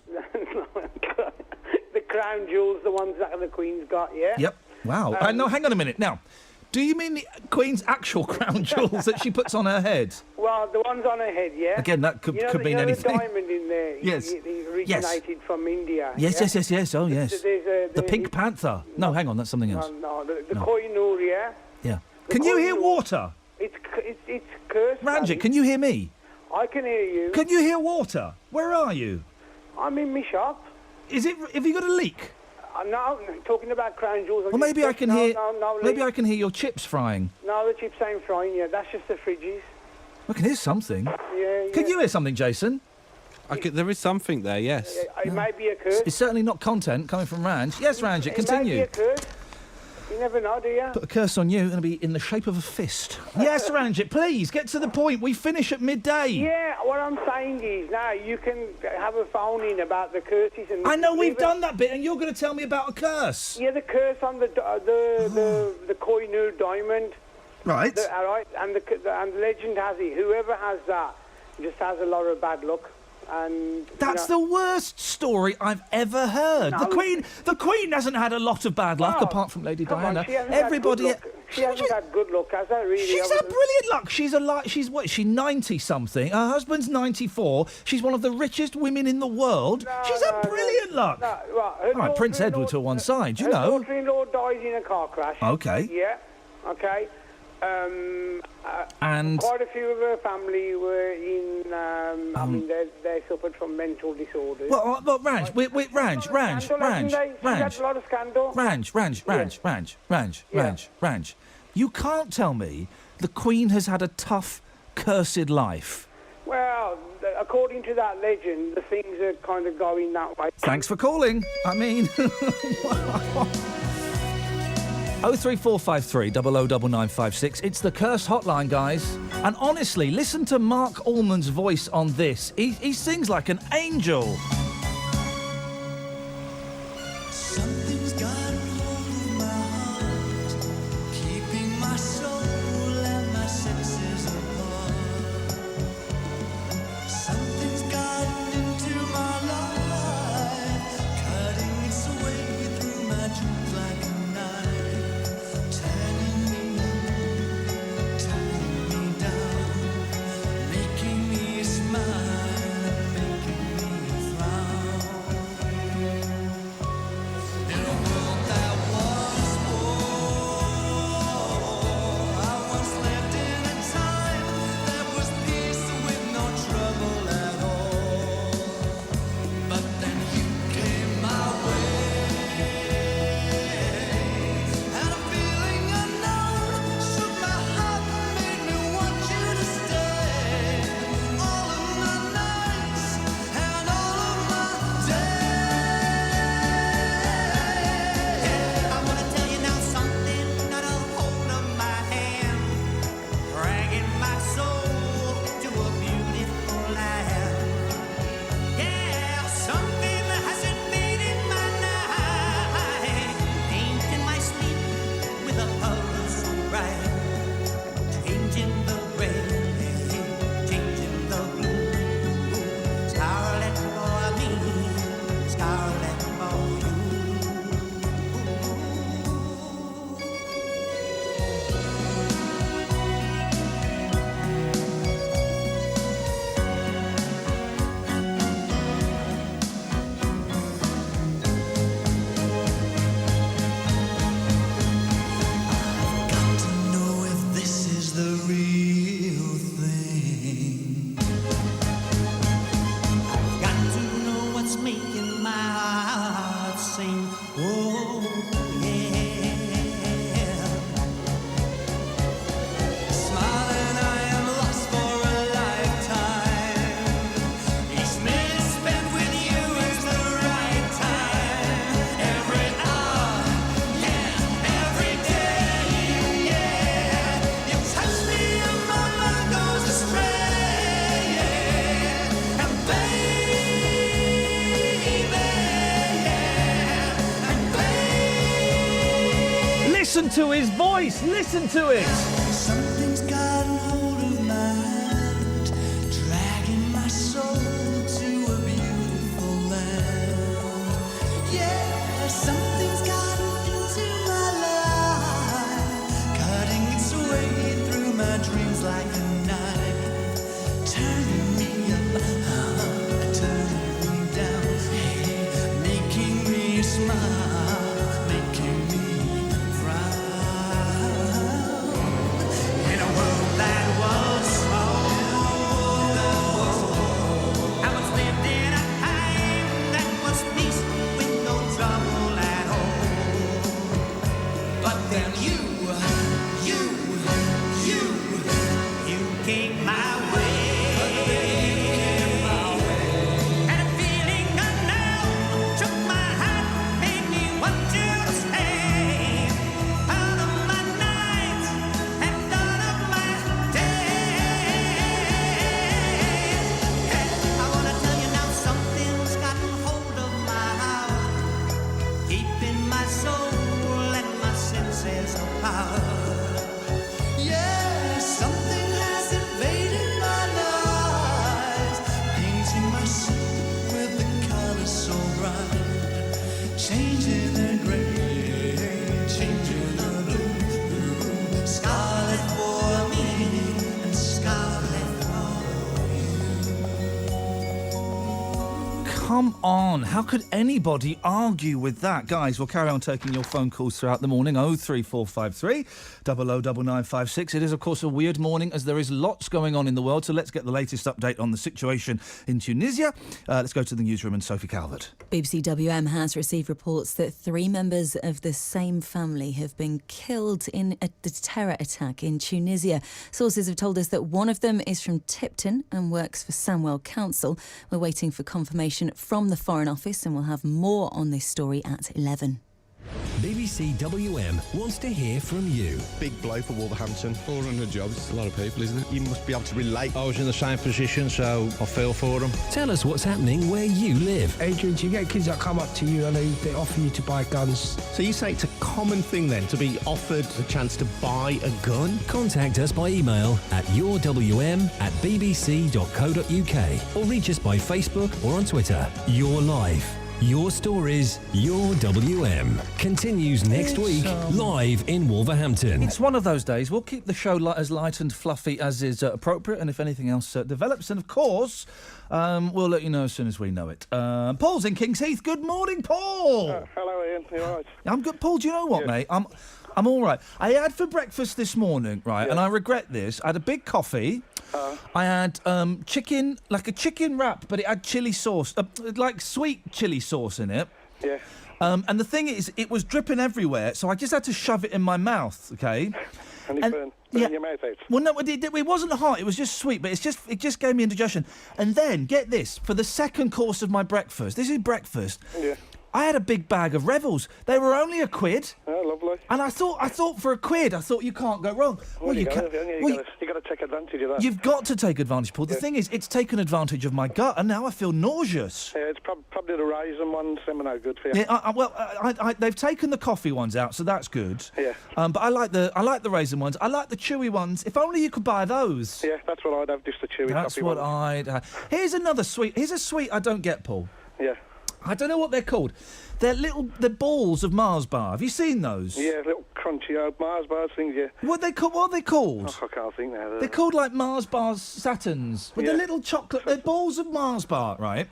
The crown jewels, the ones that the Queen's got. Yeah. Yep. Wow. No, hang on a minute. Now, do you mean the Queen's actual crown jewels that she puts on her head? Well, the ones on her head, yeah. Again, that could mean anything. The diamond in there. Yes. It originated from India. Yes, yeah? yes. Oh, yes. The Pink Panther. No, hang on, that's something else. No, the Koh-i-Noor, yeah. Yeah. Can you hear water? It's cursed. Ranjit, can you hear me? I can hear you. Can you hear water? Where are you? I'm in my shop. Have you got a leak? No, I'm talking about crown jewels. Well, maybe I can hear. No, maybe I can hear your chips frying. No, the chips ain't frying yet. That's just the fridges. I can hear something. Yeah. Can you hear something, Jason? There is something there, yes. It may be a curse. It's certainly not content coming from Ranj. Yes, Ranj, continue. It may be a curse. You never know, do you? Put a curse on you, going to be in the shape of a fist. Yes, Ranjit, please, get to the point. We finish at midday. Yeah, what I'm saying is now you can have a phone-in about the curses. And I know we've done that bit, and you're going to tell me about a curse. Yeah, the curse on the Koh-i-Noor diamond. Right. All right, and the legend has it, whoever has that just has a lot of bad luck. And that's the worst story I've ever heard. No, the Queen hasn't had a lot of bad luck, apart from Lady Diana. On, she hasn't Everybody, she hasn't had good luck, has her? Really? She's had brilliant luck. She's what? She's 90 something. Her husband's 94. She's one of the richest women in the world. She's had brilliant luck. All right, Prince Edward to one side, you know. Her daughter-in-law died in a car crash. Okay. Yeah. Okay. And quite a few of her family were in. I mean, they suffered from mental disorders. Well, Ranj, Ranj. She had a lot of scandal. Ranj. You can't tell me the Queen has had a tough, cursed life. Well, according to that legend, the things are kind of going that way. Thanks for calling. I mean. 03453 009956. It's the curse hotline, guys. And honestly, listen to Mark Allman's voice on this. He sings like an angel. Something's gotten hold of my heart, keeping my soul and my senses apart. Something's gotten into my life, cutting its way through my truth like a knife, turning me down, making me smile, making me frown. to his voice. Listen to it. Something's gotten hold of my hand, dragging my soul to a beautiful land. Yeah, something's gotten into my life, cutting its way through my dreams like a knife, turning me up, turning me down, hey, making me smile, making me frown. In a world that was small, I was lived in a time that was peace with no trouble at all. But then you came my way. And a feeling unknown took my heart, made me want to stay. Out of my nights and out of my days. Hey, I wanna tell you now, something's gotten hold of my heart, keeping my soul and my senses apart. Yeah, something has invaded my life, painting my soul with the colors so bright, changing the gray, changing the blue, scarlet for me and scarlet for Come on, how could anybody argue with that? Guys, we'll carry on taking your phone calls throughout the morning. 03453 009956. It is, of course, a weird morning as there is lots going on in the world, so let's get the latest update on the situation in Tunisia. Let's go to the newsroom and Sophie Calvert. BBC WM has received reports that 3 members of the same family have been killed in a terror attack in Tunisia. Sources have told us that one of them is from Tipton and works for Sandwell Council. We're waiting for confirmation from the Foreign Office, and we'll have more on this story at 11. BBC WM wants to hear from you. Big blow for Wolverhampton. 400 jobs, it's a lot of people, isn't it? You must be able to relate. I was in the same position, so I feel for them. Tell us what's happening where you live. Adrian, do you get kids that come up to you and they offer you to buy guns? So you say it's a common thing then to be offered a chance to buy a gun? Contact us by email at yourwm@bbc.co.uk or reach us by Facebook or on Twitter. Your life, your stories, your WM. Continues next week, live in Wolverhampton. It's one of those days. We'll keep the show as light and fluffy as is appropriate, and if anything else develops, and of course, we'll let you know as soon as we know it. Paul's in King's Heath. Good morning, Paul. Hello, Ian. You all right? I'm good, Paul. Do you know what, mate? I'm all right. I had for breakfast this morning, right, and I regret this. I had a big coffee. I had chicken, like a chicken wrap, but it had chili sauce, like sweet chili sauce in it. Yeah. And the thing is, it was dripping everywhere, so I just had to shove it in my mouth, okay? And you burn your mouth out. Well, no, it wasn't hot. It was just sweet, but it just gave me indigestion. And then, get this, for the second course of my breakfast, this is breakfast, Yeah. I had a big bag of Revels. They were only £1. Oh, lovely. And I thought for £1, I thought you can't go wrong. Well, you got to take advantage of that. You've got to take advantage, Paul. The thing is, it's taken advantage of my gut, and now I feel nauseous. Yeah, it's probably the raisin ones. Them are no good for you. Yeah, they've taken the coffee ones out, so that's good. Yeah. But I like the raisin ones. I like the chewy ones. If only you could buy those. Yeah, that's what I'd have. Just the chewy That's coffee what ones. I'd have. Here's another sweet. Here's a sweet I don't get, Paul. Yeah. I don't know what they're called. They're balls of Mars bar. Have you seen those? Yeah, little crunchy Mars bars things. Yeah. What are they called? Oh, I can't think now. They're called like Mars bars Saturns with the little chocolate. They're balls of Mars bar, right?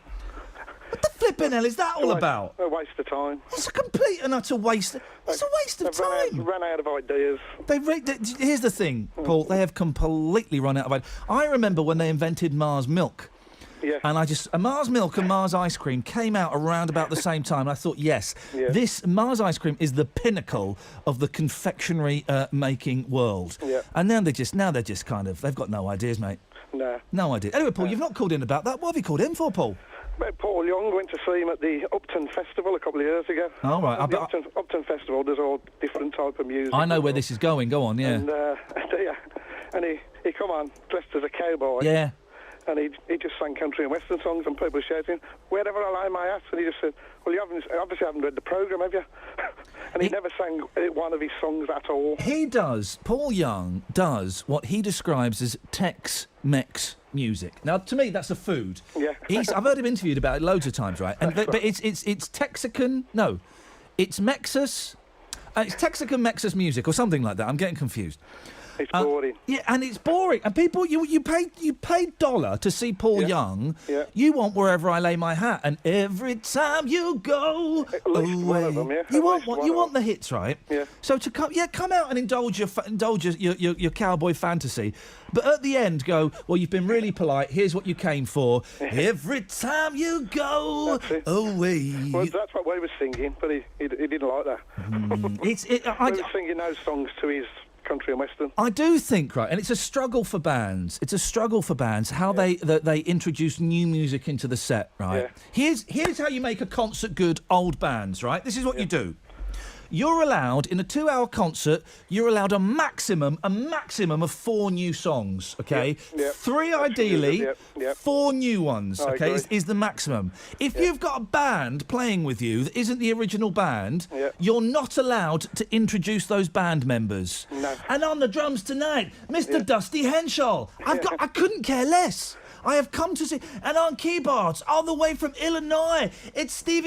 What the flipping hell is that all about? A waste of time. It's a complete and utter waste. It's a waste of time. They've run out of ideas. Here's the thing, Paul. They have completely run out of ideas. I remember when they invented Mars milk. Yeah. And Mars milk and Mars ice cream came out around about the same time. And I thought, yes, this Mars ice cream is the pinnacle of the confectionery making world. Yeah. And now they're just kind of, they've got no ideas, mate. No. No idea. Anyway, Paul, you've not called in about that. What have you called in for, Paul? Paul Young, went to see him at the Upton Festival a couple of years ago. Oh, right. At the Upton Festival, there's all different type of music. I know where this is going. Go on, yeah. And he come on dressed as a cowboy. Yeah. and he just sang country and western songs, and people were shouting, "Wherever I lay my hat," and he just said, "Well, you obviously haven't read the programme, have you?" And he never sang one of his songs at all. He does. Paul Young does what he describes as Tex-Mex music. Now, to me, that's a food. Yeah. I've heard him interviewed about it loads of times, right? And but it's Texican. No, it's Mexus. It's Texican Mexus music or something like that. I'm getting confused. It's boring. Yeah, and it's boring. And people, you paid $1 to see Paul Young. Yeah. You want Wherever I Lay My Hat, and every time you go away. One of them, yeah. You want the hits, right? Yeah. So come out and indulge your cowboy fantasy, but at the end go, well, you've been really polite. Here's what you came for. Every time you go away. Well, that's what we were singing, but he didn't like that. I we were singing those songs to his country and western. I do think, right, and it's a struggle for bands. It's a struggle for bands how they introduce new music into the set, right? Yeah. Here's how you make a concert good, old bands, right? This is what you do. You're allowed, in a 2-hour concert, you're allowed a maximum of 4 new songs, okay? Yep. 3 ideally, Yep. 4 new ones, I okay, agree. is the maximum. If you've got a band playing with you that isn't the original band, you're not allowed to introduce those band members. No. And on the drums tonight, Mr. Dusty Henshaw. I couldn't care less. I have come to see, and on keyboards, all the way from Illinois, it's Steve.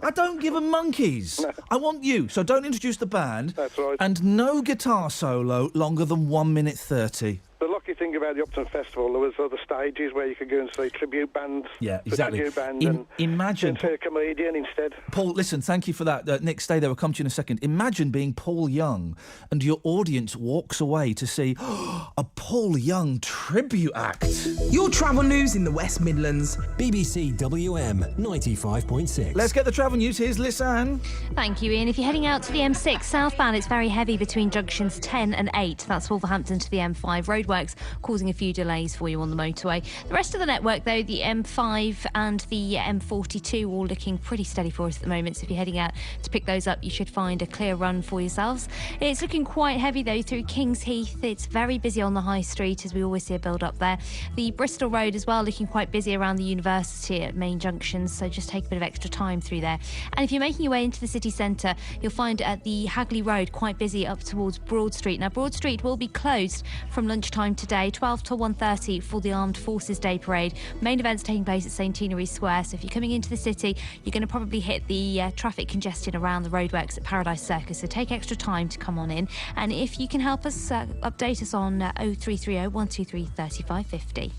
I don't give a monkeys. No. I want you, so don't introduce the band. That's right. And no guitar solo longer than 1 minute 30. The lucky thing about the Upton Festival, there was other stages where you could go and see tribute bands. Yeah, exactly. The tribute band and imagine see a comedian instead. Paul, listen, thank you for that. Nick, stay there. We'll come to you in a second. Imagine being Paul Young and your audience walks away to see a Paul Young tribute act. Your travel news in the West Midlands. BBC WM 95.6. Let's get the travel news. Here's Lisanne. Thank you, Ian. If you're heading out to the M6 southbound, it's very heavy between junctions 10 and 8. That's Wolverhampton to the M5. Roadworks causing a few delays for you on the motorway. The rest of the network, though, the M5 and the M42, all looking pretty steady for us at the moment. So if you're heading out to pick those up, you should find a clear run for yourselves. It's looking quite heavy, though, through Kings Heath. It's very busy on the High Street, as we always see a build-up there. The Bristol Road as well, looking quite busy around the university at main junctions, so just take a bit of extra time through there. And if you're making your way into the city centre, you'll find at the Hagley Road quite busy up towards Broad Street. Now, Broad Street will be closed from lunchtime today, 12 till 1:30 for the Armed Forces Day Parade. Main events taking place at St Tignery's Square, so if you're coming into the city, you're going to probably hit the traffic congestion around the roadworks at Paradise Circus, so take extra time to come on in. And if you can help us, update us on 0330 123 3550.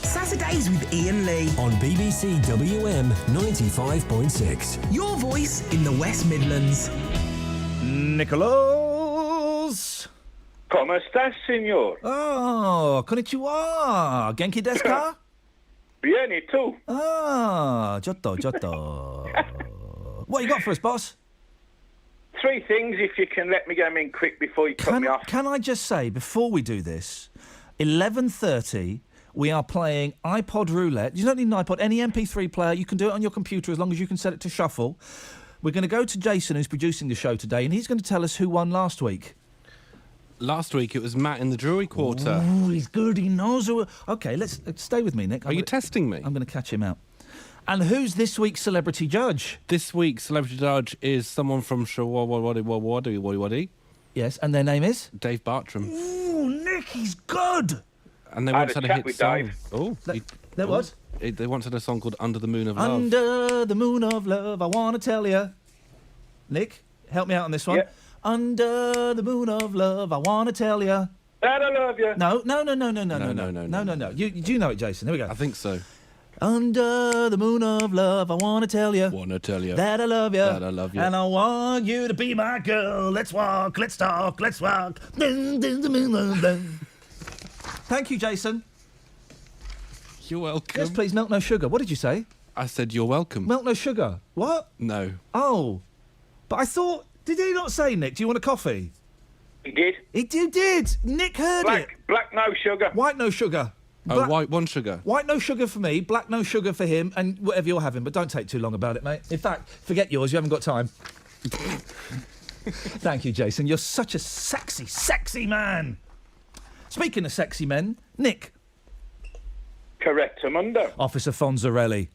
Saturdays with Iain Lee on BBC WM 95.6. Your voice in the West Midlands. Nicholas. ¿Cómo estás, señor? Oh, konnichiwa. Genki desu ka? Bien, ¿y tú? Ah, giotto. What you got for us, boss? 3 things, if you can let me get them in quick before you cut me off. Can I just say, before we do this, 11:30, we are playing iPod Roulette. You don't need an iPod, any MP3 player. You can do it on your computer as long as you can set it to shuffle. We're going to go to Jason, who's producing the show today, and he's going to tell us who won last week. Last week it was Matt in the Drury Quarter. Oh, he's good. He knows who. Okay, let's stay with me, Nick. Are you testing me? I'm going to catch him out. And who's this week's celebrity judge? This week's celebrity judge is someone from Shawwadi. Yes, and their name is? Dave Bartram. Ooh, Nick, he's good. And they I once had had a a chat hit with song. Dave. Oh, There was? They once had a song called Under the Moon of Love. Under the moon of love, I want to tell you. Nick, help me out on this one. Yeah. Under the moon of love, I want to tell you. That I love you. No. No. You do you know it, Jason? Here we go. I think so. Under the moon of love, I want to tell you. Want to tell you. That I love you. That I love you. And I want you to be my girl. Let's walk, let's talk, let's walk. Thank you, Jason. You're welcome. Yes, please, milk no sugar. What did you say? I said you're welcome. Milk no sugar. What? No. Oh. But I thought... Did he not say, Nick, do you want a coffee? He did. You did. Nick heard it. Black no sugar. White no sugar. White one sugar. White no sugar for me, black no sugar for him, and whatever you're having. But don't take too long about it, mate. In fact, forget yours. You haven't got time. Thank you, Jason. You're such a sexy, sexy man. Speaking of sexy men, Nick. Correctamundo. Officer Fonzarelli.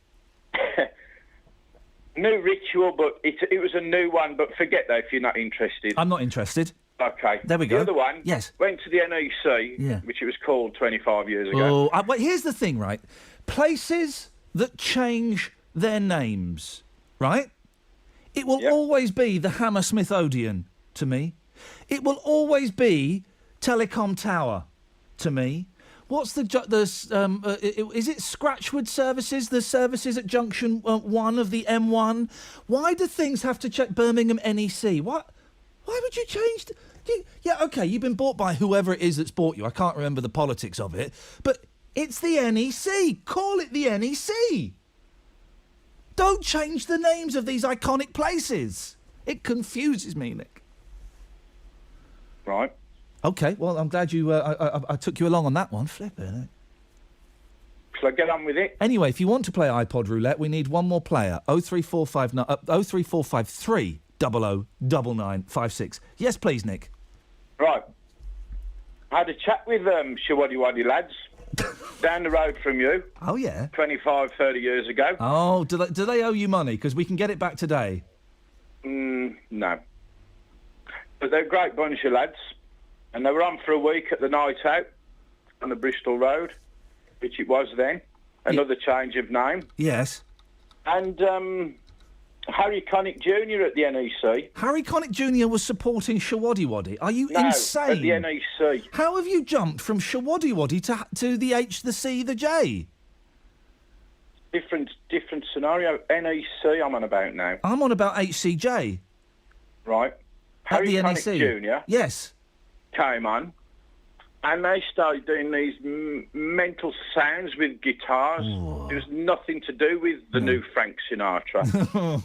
New ritual, but it was a new one, but forget that if you're not interested. I'm not interested. Okay. There we go. The other one, Yes. went to the NEC, which it was called 25 years ago. Oh, well, here's the thing, right? Places that change their names, right? It will always be the Hammersmith Odeon to me. It will always be Telecom Tower to me. What's is it Scratchwood Services? The services at Junction 1 of the M1? Why do things have to check Birmingham NEC? Why would you change? Yeah, okay, you've been bought by whoever it is that's bought you. I can't remember the politics of it, but it's the NEC. Call it the NEC. Don't change the names of these iconic places. It confuses me, Nick. Right. Okay, well, I'm glad you. I took you along on that one. Flippin'. Shall I get on with it? Anyway, if you want to play iPod Roulette, we need one more player. 03453 009956. Yes, please, Nick. Right. I had a chat with Shawaddy Waddy lads down the road from you. Oh, yeah? 25, 30 years ago. Oh, do they owe you money? Because we can get it back today. No. But they're a great bunch of lads. And they were on for a week at the night out on the Bristol Road, which it was then. Another change of name. Yes. And Harry Connick Jr. at the NEC. Harry Connick Jr. was supporting Shawaddy Waddy. Are you No, insane? at the NEC. How have you jumped from Shawaddy Waddy to the H, the C, the J? Different scenario. NEC I'm on about now. I'm on about HCJ. Right. Harry the Connick NEC. Jr. Yes. Came on, and they started doing these mental sounds with guitars. It was nothing to do with the new Frank Sinatra.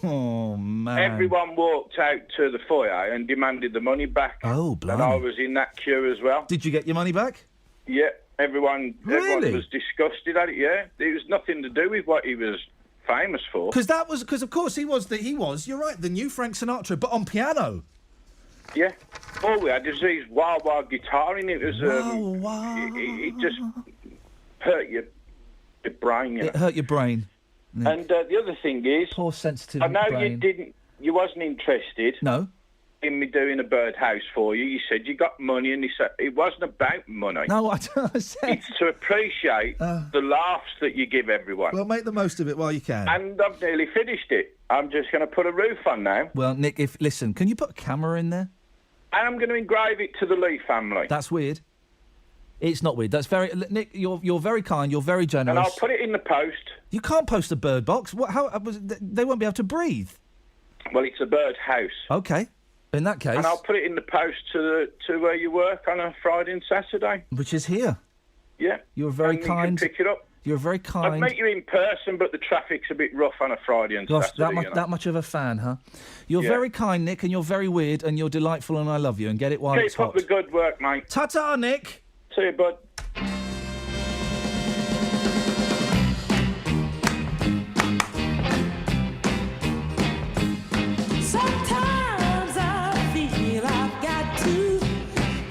Oh, man. Everyone walked out to the foyer and demanded the money back. Oh, And blimey. I was in that queue as well. Did you get your money back? Yeah, everyone Really? was disgusted at it, yeah. It was nothing to do with what he was famous for. Because of course, he was, you're right, the new Frank Sinatra, but on piano. Yeah. All we had was these wild guitaring. It was, it just hurt your brain, you know. It hurt your brain. Nick. And the other thing is, Poor sensitive I know brain. you wasn't interested. No. In me doing a birdhouse for you. You said you got money, and he said it wasn't about money. No, I said... It's to appreciate the laughs that you give everyone. Well, make the most of it while you can. And I've nearly finished it. I'm just going to put a roof on now. Well, Nick, listen, can you put a camera in there? And I'm going to engrave it to the Lee family. That's weird. It's not weird. That's very... Nick, you're very kind, you're very generous. And I'll put it in the post. You can't post a bird box. They won't be able to breathe. Well, it's a bird house. Okay. In that case... And I'll put it in the post to where you work on a Friday and Saturday. Which is here. Yeah. You're very kind. You can pick it up. You're very kind. I'd meet you in person, but the traffic's a bit rough on a Friday and Gosh, Saturday. You know? that much of a fan, huh? You're Yeah. very kind, Nick, and you're very weird, and you're delightful, and I love you, and get it while it's Keep up hot. the good work, mate. Ta-ta, Nick. See you, bud. Sometimes I feel I've got to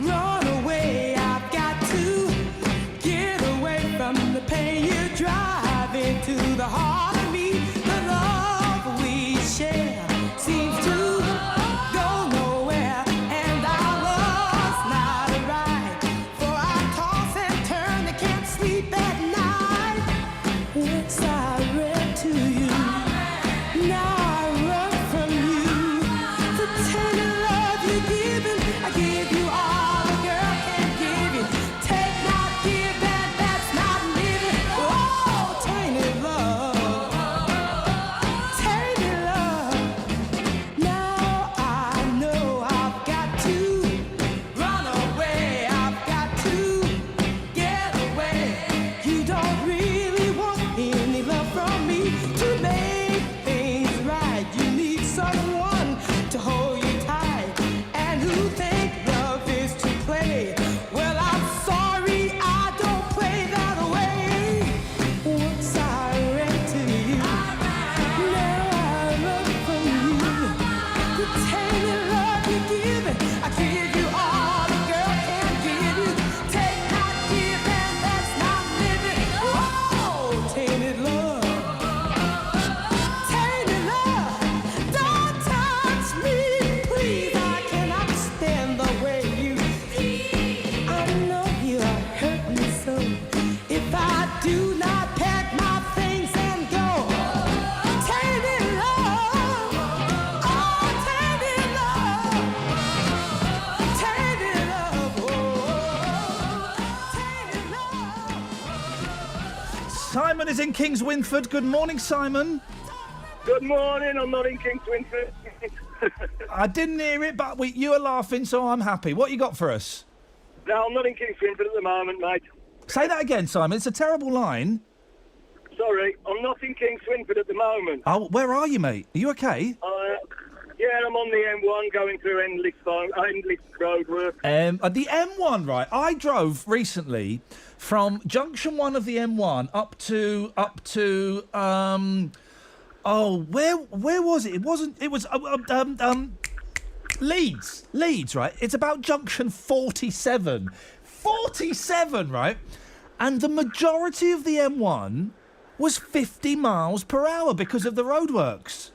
run away. I've got to get away from the pain you drive into the heart of me. The love we share seems to go nowhere, and I was not right, for I toss Simon is in Kings Winford. Good morning, Simon. Good morning. I'm not in Kings Winford. I didn't hear it, but you were laughing, so I'm happy. What you got for us? No, I'm not in Kings Winford at the moment, mate. Say that again, Simon. It's a terrible line. Sorry, I'm not in Kings Winford at the moment. Oh, where are you, mate? Are you okay? Yeah, I'm on the M1 going through endless roadwork. The M1, right? I drove recently from junction 1 of the M1 up to where was it? It wasn't. It was Leeds, right? It's about junction 47. 47, right? And the majority of the M1 was 50 miles per hour because of the roadworks.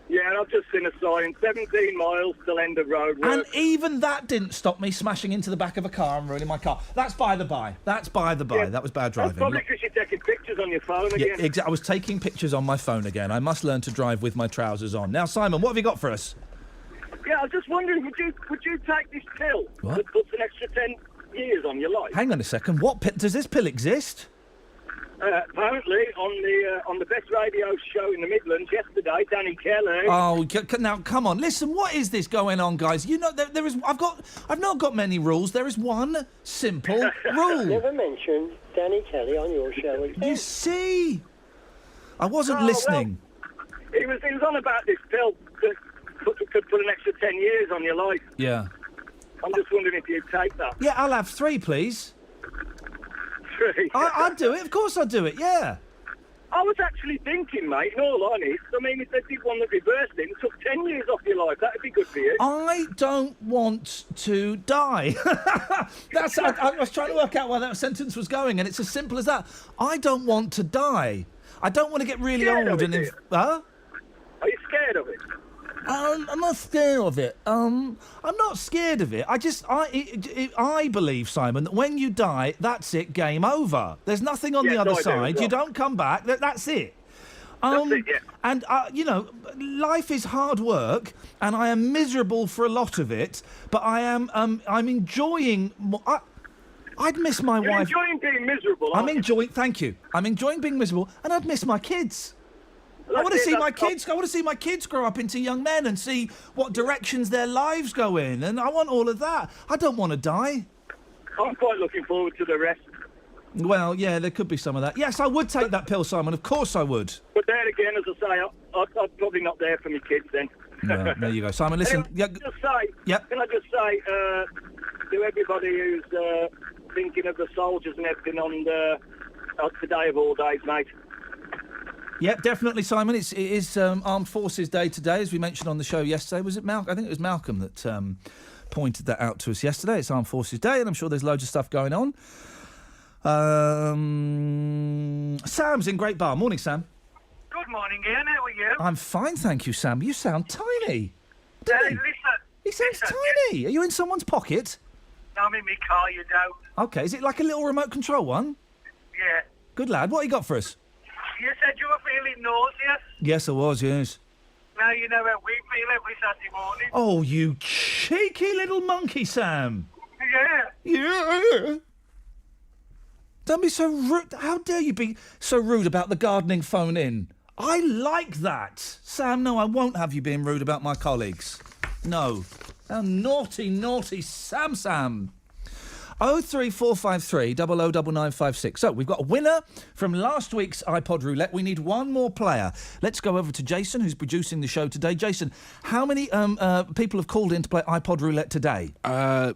Yeah, and I've just seen a sign, 17 miles till end of roadwork. And even that didn't stop me smashing into the back of a car and ruining my car. That's by the by. Yeah, that was bad driving. That's probably because you're taking pictures on your phone again. Yeah, exactly. I was taking pictures on my phone again. I must learn to drive with my trousers on. Now, Simon, what have you got for us? Yeah, I was just wondering, would you take this pill that puts an extra 10 years on your life? Hang on a second. What does this pill exist? Apparently, on the best radio show in the Midlands yesterday, Danny Kelly. Oh, now come on! Listen, what is this going on, guys? You know, there is. I've not got many rules. There is one simple rule. Never mentioned Danny Kelly on your show. You see, I wasn't listening. Well, he was on about this pill that could put an extra 10 years on your life. Yeah. I'm just wondering if you'd take that. Yeah, I'll have 3, please. 3? I'd do it. Of course I'd do it, yeah. I was actually thinking, mate, in all honesty, I mean, if they did one that reversed it and took 10 years off your life, that'd be good for you. I don't want to die. I was trying to work out where that sentence was going, and it's as simple as that. I don't want to die. I don't want to get really old and... Huh? Are you scared of it? I'm not scared of it. I'm not scared of it. I believe, Simon, that when you die, that's it, game over. There's nothing on the other side. You don't come back. That's it. That's it, yeah. And, you know, life is hard work, and I am miserable for a lot of it, but I'm enjoying... I'd miss my wife... You're enjoying being miserable, Thank you. I'm enjoying being miserable, and I'd miss my kids. I want to see my kids. I want to see my kids grow up into young men and see what directions their lives go in, and I want all of that. I don't want to die. I'm quite looking forward to the rest. Well, yeah, there could be some of that. Yes, I would take that pill, Simon. Of course I would. But there again, as I say, I'm probably not there for my kids then. Well, there you go, Simon. Listen. Can I just say to everybody who's thinking of the soldiers and everything on today of all days, mate. Yep, definitely, Simon. It is Armed Forces Day today, as we mentioned on the show yesterday. Was it Malcolm? I think it was Malcolm that pointed that out to us yesterday. It's Armed Forces Day, and I'm sure there's loads of stuff going on. Sam's in Great Bar. Morning, Sam. Good morning, Ian. How are you? I'm fine, thank you, Sam. You sound tiny. Listen. He sounds tiny. Are you in someone's pocket? I'm in my car, you don't. Okay, is it like a little remote control one? Yeah. Good lad. What you got for us? You said you were feeling nauseous. Yes, I was, yes. Now you know how we feel every Saturday morning. Oh, you cheeky little monkey, Sam. Yeah. Yeah. Don't be so rude. How dare you be so rude about the gardening phone in? I like that. Sam, no, I won't have you being rude about my colleagues. No. How naughty Sam. 03453 009956. So, we've got a winner from last week's iPod Roulette. We need one more player. Let's go over to Jason, who's producing the show today. Jason, how many people have called in to play iPod Roulette today?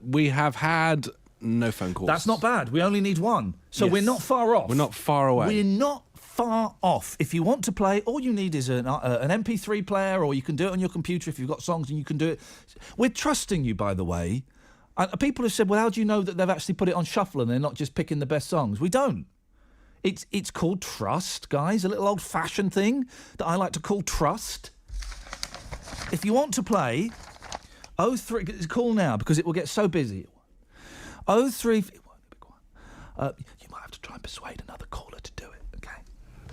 We have had no phone calls. That's not bad. We only need one. So Yes. we're not far off. We're not far away. We're not far off. If you want to play, all you need is an MP3 player, or you can do it on your computer if you've got songs and you can do it. We're trusting you, by the way. People have said, well, how do you know that they've actually put it on shuffle and they're not just picking the best songs? We don't. It's called trust, guys, a little old-fashioned thing that I like to call trust. If you want to play, call now, because it will get so busy. 03... you might have to try and persuade another caller to do it, okay?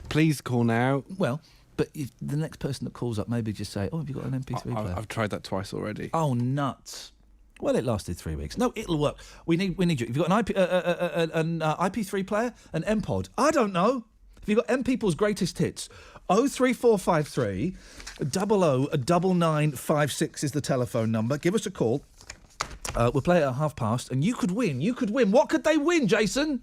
Please call now. Well, but if the next person that calls up, maybe just say, have you got an MP3 player? I've tried that twice already. Oh, nuts. Well, it lasted 3 weeks. No, it'll work. We need you. If you've got an IP3 player, an M-Pod, I don't know. Have you got M People's greatest hits? 03453 009956 is the telephone number. Give us a call. We'll play it at past, and you could win. You could win. What could they win, Jason?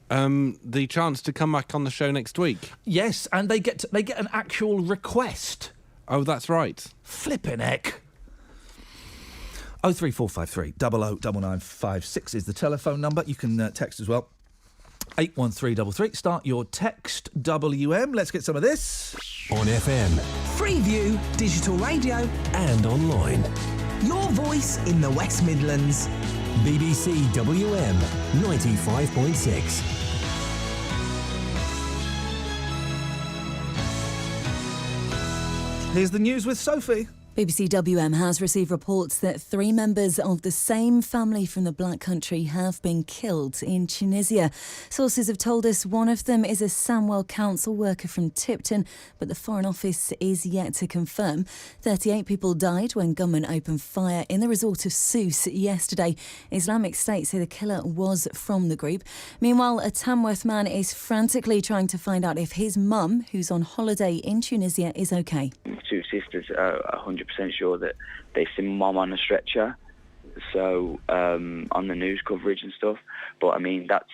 The chance to come back on the show next week. Yes, and they get an actual request. Oh, that's right. Flippin' heck. 03453 009956 is the telephone number. You can text as well. 81333. Start your text WM. Let's get some of this. On FM. Freeview, digital radio, and online. Your voice in the West Midlands. BBC WM 95.6. Here's the news with Sophie. BBC WM has received reports that 3 members of the same family from the Black Country have been killed in Tunisia. Sources have told us one of them is a Sandwell council worker from Tipton, but the Foreign Office is yet to confirm. 38 people died when gunmen opened fire in the resort of Sousse yesterday. Islamic State say the killer was from the group. Meanwhile, a Tamworth man is frantically trying to find out if his mum, who's on holiday in Tunisia, is okay. 2 sisters are 100% sure that they've seen Mum on a stretcher, so on the news coverage and stuff. But I mean, that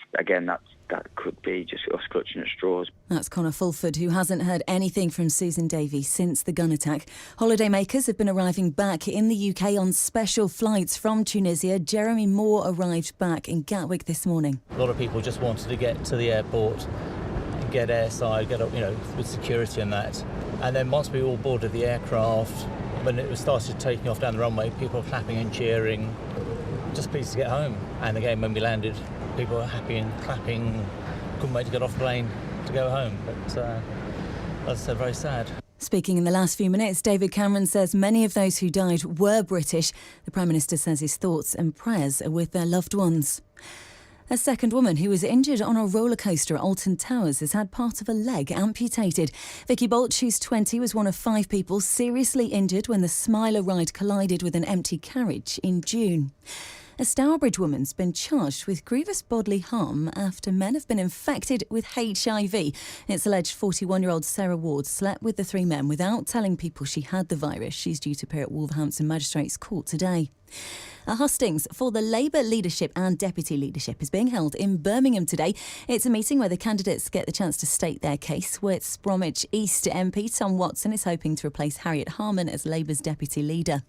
could be just us clutching at straws. That's Connor Fulford, who hasn't heard anything from Susan Davies since the gun attack. Holidaymakers have been arriving back in the UK on special flights from Tunisia. Jeremy Moore arrived back in Gatwick this morning. A lot of people just wanted to get to the airport, get airside, get up, with security and that. And then once we all boarded the aircraft, when it started taking off down the runway, people were clapping and cheering, just pleased to get home. And again, when we landed, people were happy and clapping, couldn't wait to get off the plane to go home. But as I said, very sad. Speaking in the last few minutes, David Cameron says many of those who died were British. The Prime Minister says his thoughts and prayers are with their loved ones. A second woman who was injured on a roller coaster at Alton Towers has had part of a leg amputated. Vicky Bolch, who's 20, was one of 5 people seriously injured when the Smiler ride collided with an empty carriage in June. A Stourbridge woman's been charged with grievous bodily harm after men have been infected with HIV. It's alleged 41-year-old Sarah Ward slept with the 3 men without telling people she had the virus. She's due to appear at Wolverhampton Magistrates Court today. A hustings for the Labour leadership and deputy leadership is being held in Birmingham today. It's a meeting where the candidates get the chance to state their case. West Bromwich East MP Tom Watson is hoping to replace Harriet Harman as Labour's deputy leader.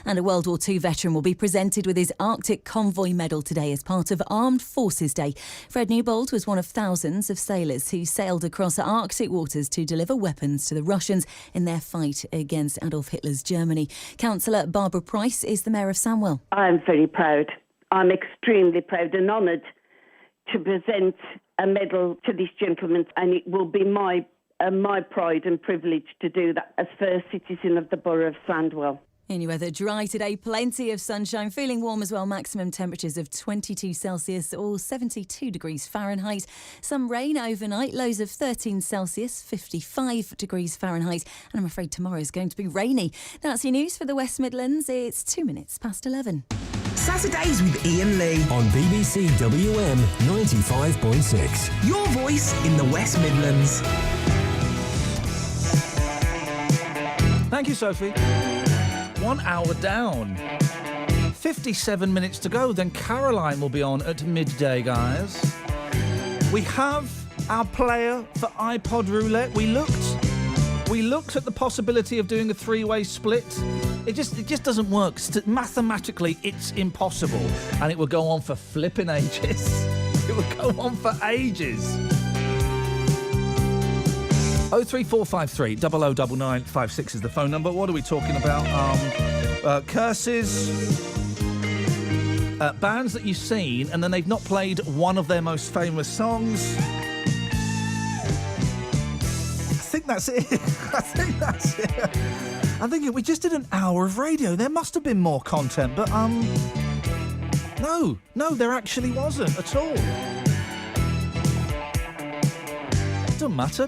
And a World War II veteran will be presented with his Arctic Convoy Medal today as part of Armed Forces Day. Fred Newbold was one of thousands of sailors who sailed across Arctic waters to deliver weapons to the Russians in their fight against Adolf Hitler's Germany. Councillor Barbara Price is the Mayor of Sandwell. I'm very proud. I'm extremely proud and honoured to present a medal to this gentleman, and it will be my pride and privilege to do that as first citizen of the borough of Sandwell. Any weather dry today, plenty of sunshine, feeling warm as well, maximum temperatures of 22 Celsius or 72 degrees Fahrenheit. Some rain overnight, lows of 13 Celsius, 55 degrees Fahrenheit. And I'm afraid tomorrow is going to be rainy. That's your news for the West Midlands. It's 2 minutes past 11. Saturdays with Iain Lee. On BBC WM 95.6. Your voice in the West Midlands. Thank you, Sophie. 1 hour down. 57 minutes to go, then Caroline will be on at midday, guys. We have our player for iPod Roulette. We looked at the possibility of doing a 3-way split. It just doesn't work. Mathematically, it's impossible. And it will go on for flipping ages. It will go on for ages. 03453 009956 is the phone number. What are we talking about? Curses, bands that you've seen and then they've not played one of their most famous songs. I think that's it. I think we just did an hour of radio. There must have been more content, but no, there actually wasn't at all. Don't matter.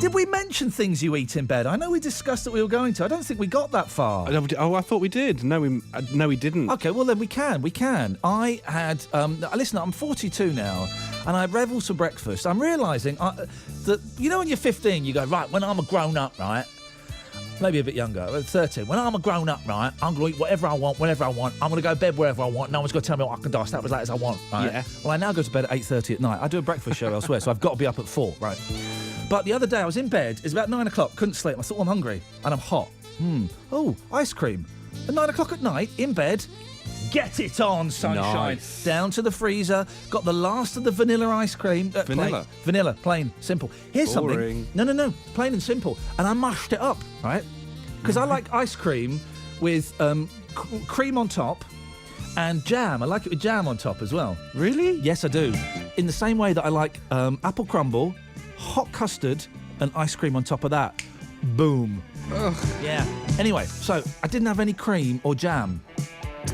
Did we mention things you eat in bed? I know we discussed that we were going to. I don't think we got that far. Oh, I thought we did. No, we didn't. Okay, well then we can. I had, listen, I'm 42 now, and I had Revels for breakfast. I'm realising that, you know when you're 15, you go, right, when I'm a grown-up, right, maybe a bit younger, at 13, when I'm a grown-up, right, I'm going to eat whatever I want, whenever I want, I'm going to go to bed wherever I want, no one's going to tell me what I can do, I stay up as late as I want, right? Yeah. Well, I now go to bed at 8:30 at night. I do a breakfast show elsewhere, so I've got to be up at 4, right? But the other day I was in bed, it's about 9 o'clock, couldn't sleep, I thought, I'm hungry, and I'm hot. Oh, ice cream. At 9 o'clock at night, in bed, get it on, sunshine. Nice. Down to the freezer, got the last of the vanilla ice cream. Vanilla? Vanilla, plain, simple. Here's Boring. something. No, plain and simple. And I mushed it up, right? Because I like ice cream with cream on top and jam. I like it with jam on top as well. Really? Yes, I do. In the same way that I like apple crumble, hot custard, and ice cream on top of that. Boom. Ugh. Yeah. Anyway, so I didn't have any cream or jam.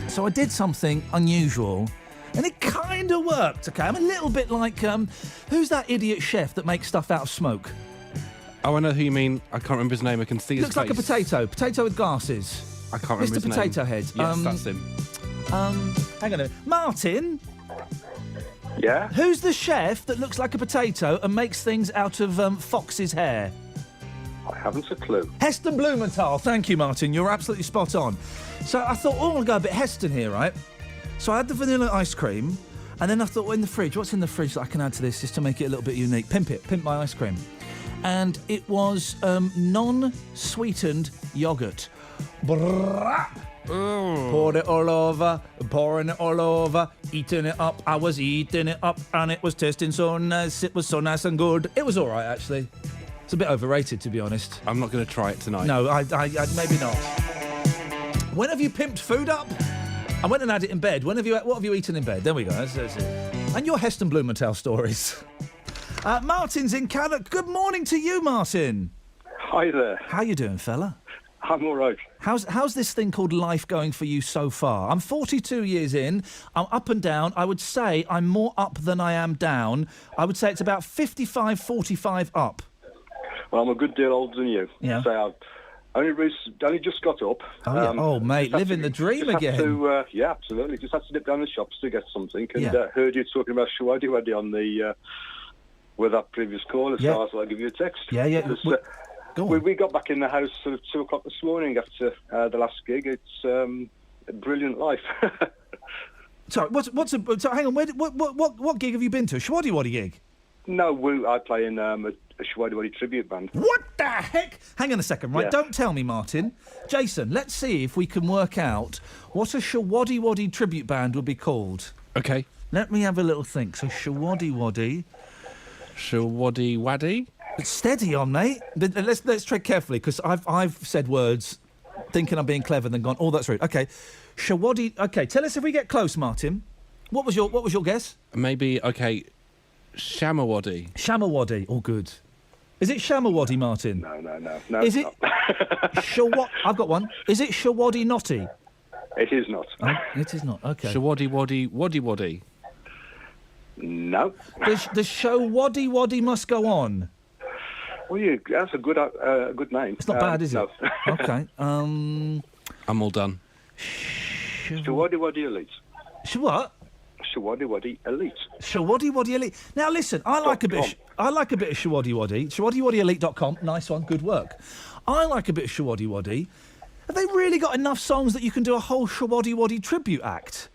So I did something unusual, and it kind of worked, okay? I'm a little bit like, who's that idiot chef that makes stuff out of smoke? Oh, I know who you mean. I can't remember his name. I can see his Looks face. like a potato with glasses. I can't remember Mr. his name. Potato Head. Yes, that's him. Hang on a minute. Martin? Yeah? Who's the chef that looks like a potato and makes things out of fox's hair? I haven't a clue. Heston Blumenthal. Thank you, Martin. You're absolutely spot on. So I thought, I'll go a bit Heston here, right? So I had the vanilla ice cream, and then I thought, well, in the fridge, what's in the fridge that I can add to this just to make it a little bit unique? Pimp my ice cream. And it was non-sweetened yoghurt. Poured it all over, pouring it all over, eating it up. I was eating it up, and it was tasting so nice. It was so nice and good. It was all right, actually. It's a bit overrated, to be honest. I'm not going to try it tonight. No, I maybe not. When have you pimped food up? I went and had it in bed. What have you eaten in bed? There we go. That's it. And your Heston Blumenthal stories. Martin's in Canada. Good morning to you, Martin. Hi there. How you doing, fella? I'm all right. How's this thing called life going for you so far? I'm 42 years in. I'm up and down. I would say I'm more up than I am down. I would say it's about 55-45 up. Well, I'm a good deal older than you. Yeah. So I've only just got up. Oh, yeah. Mate, living the dream again. Yeah, absolutely. Just had to nip down the shops to get something. And Yeah. heard you talking about Shawadi Wadi on the with that previous call. So Yeah. I was like, I'll give you a text. Yeah. Go on. We got back in the house sort of 2 o'clock this morning after the last gig. It's a brilliant life. Sorry, so hang on. What gig have you been to? A Shawadi Wadi gig? No, I play in a Shawadi Wadi tribute band. What the heck? Hang on a second, right? Yeah. Don't tell me, Martin. Jason, let's see if we can work out what a Shawadi Wadi tribute band would be called. Okay. Let me have a little think. So Shawadi Wadi. Shawadi Wadi? Steady on, mate. Let's tread carefully, because I've said words thinking I'm being clever and then gone, oh, that's rude. Okay. Shawadi. Okay, tell us if we get close, Martin. What was your guess? Maybe, okay, Shamawadi. Shamawadi. Oh, good. Is it Shamawadi, Martin? No. Is it I've got one. Is it Shawadi Notty? It is not. Oh, it is not. Okay. Shawadi Wadi. No. The show Waddy Waddy Must Go On. Well, that's a good name. It's not bad, is it? No. Okay. I'm all done. Shawadi Wadi Elite. What? Shawadi Wadi Elite. Shawadi Wadi Elite. Now listen, I like a bit of Shawadi Wadi. ShawadiWadiElite.com. Nice one, good work. I like a bit of Shawadi Wadi. Have they really got enough songs that you can do a whole Shawadi Wadi tribute act?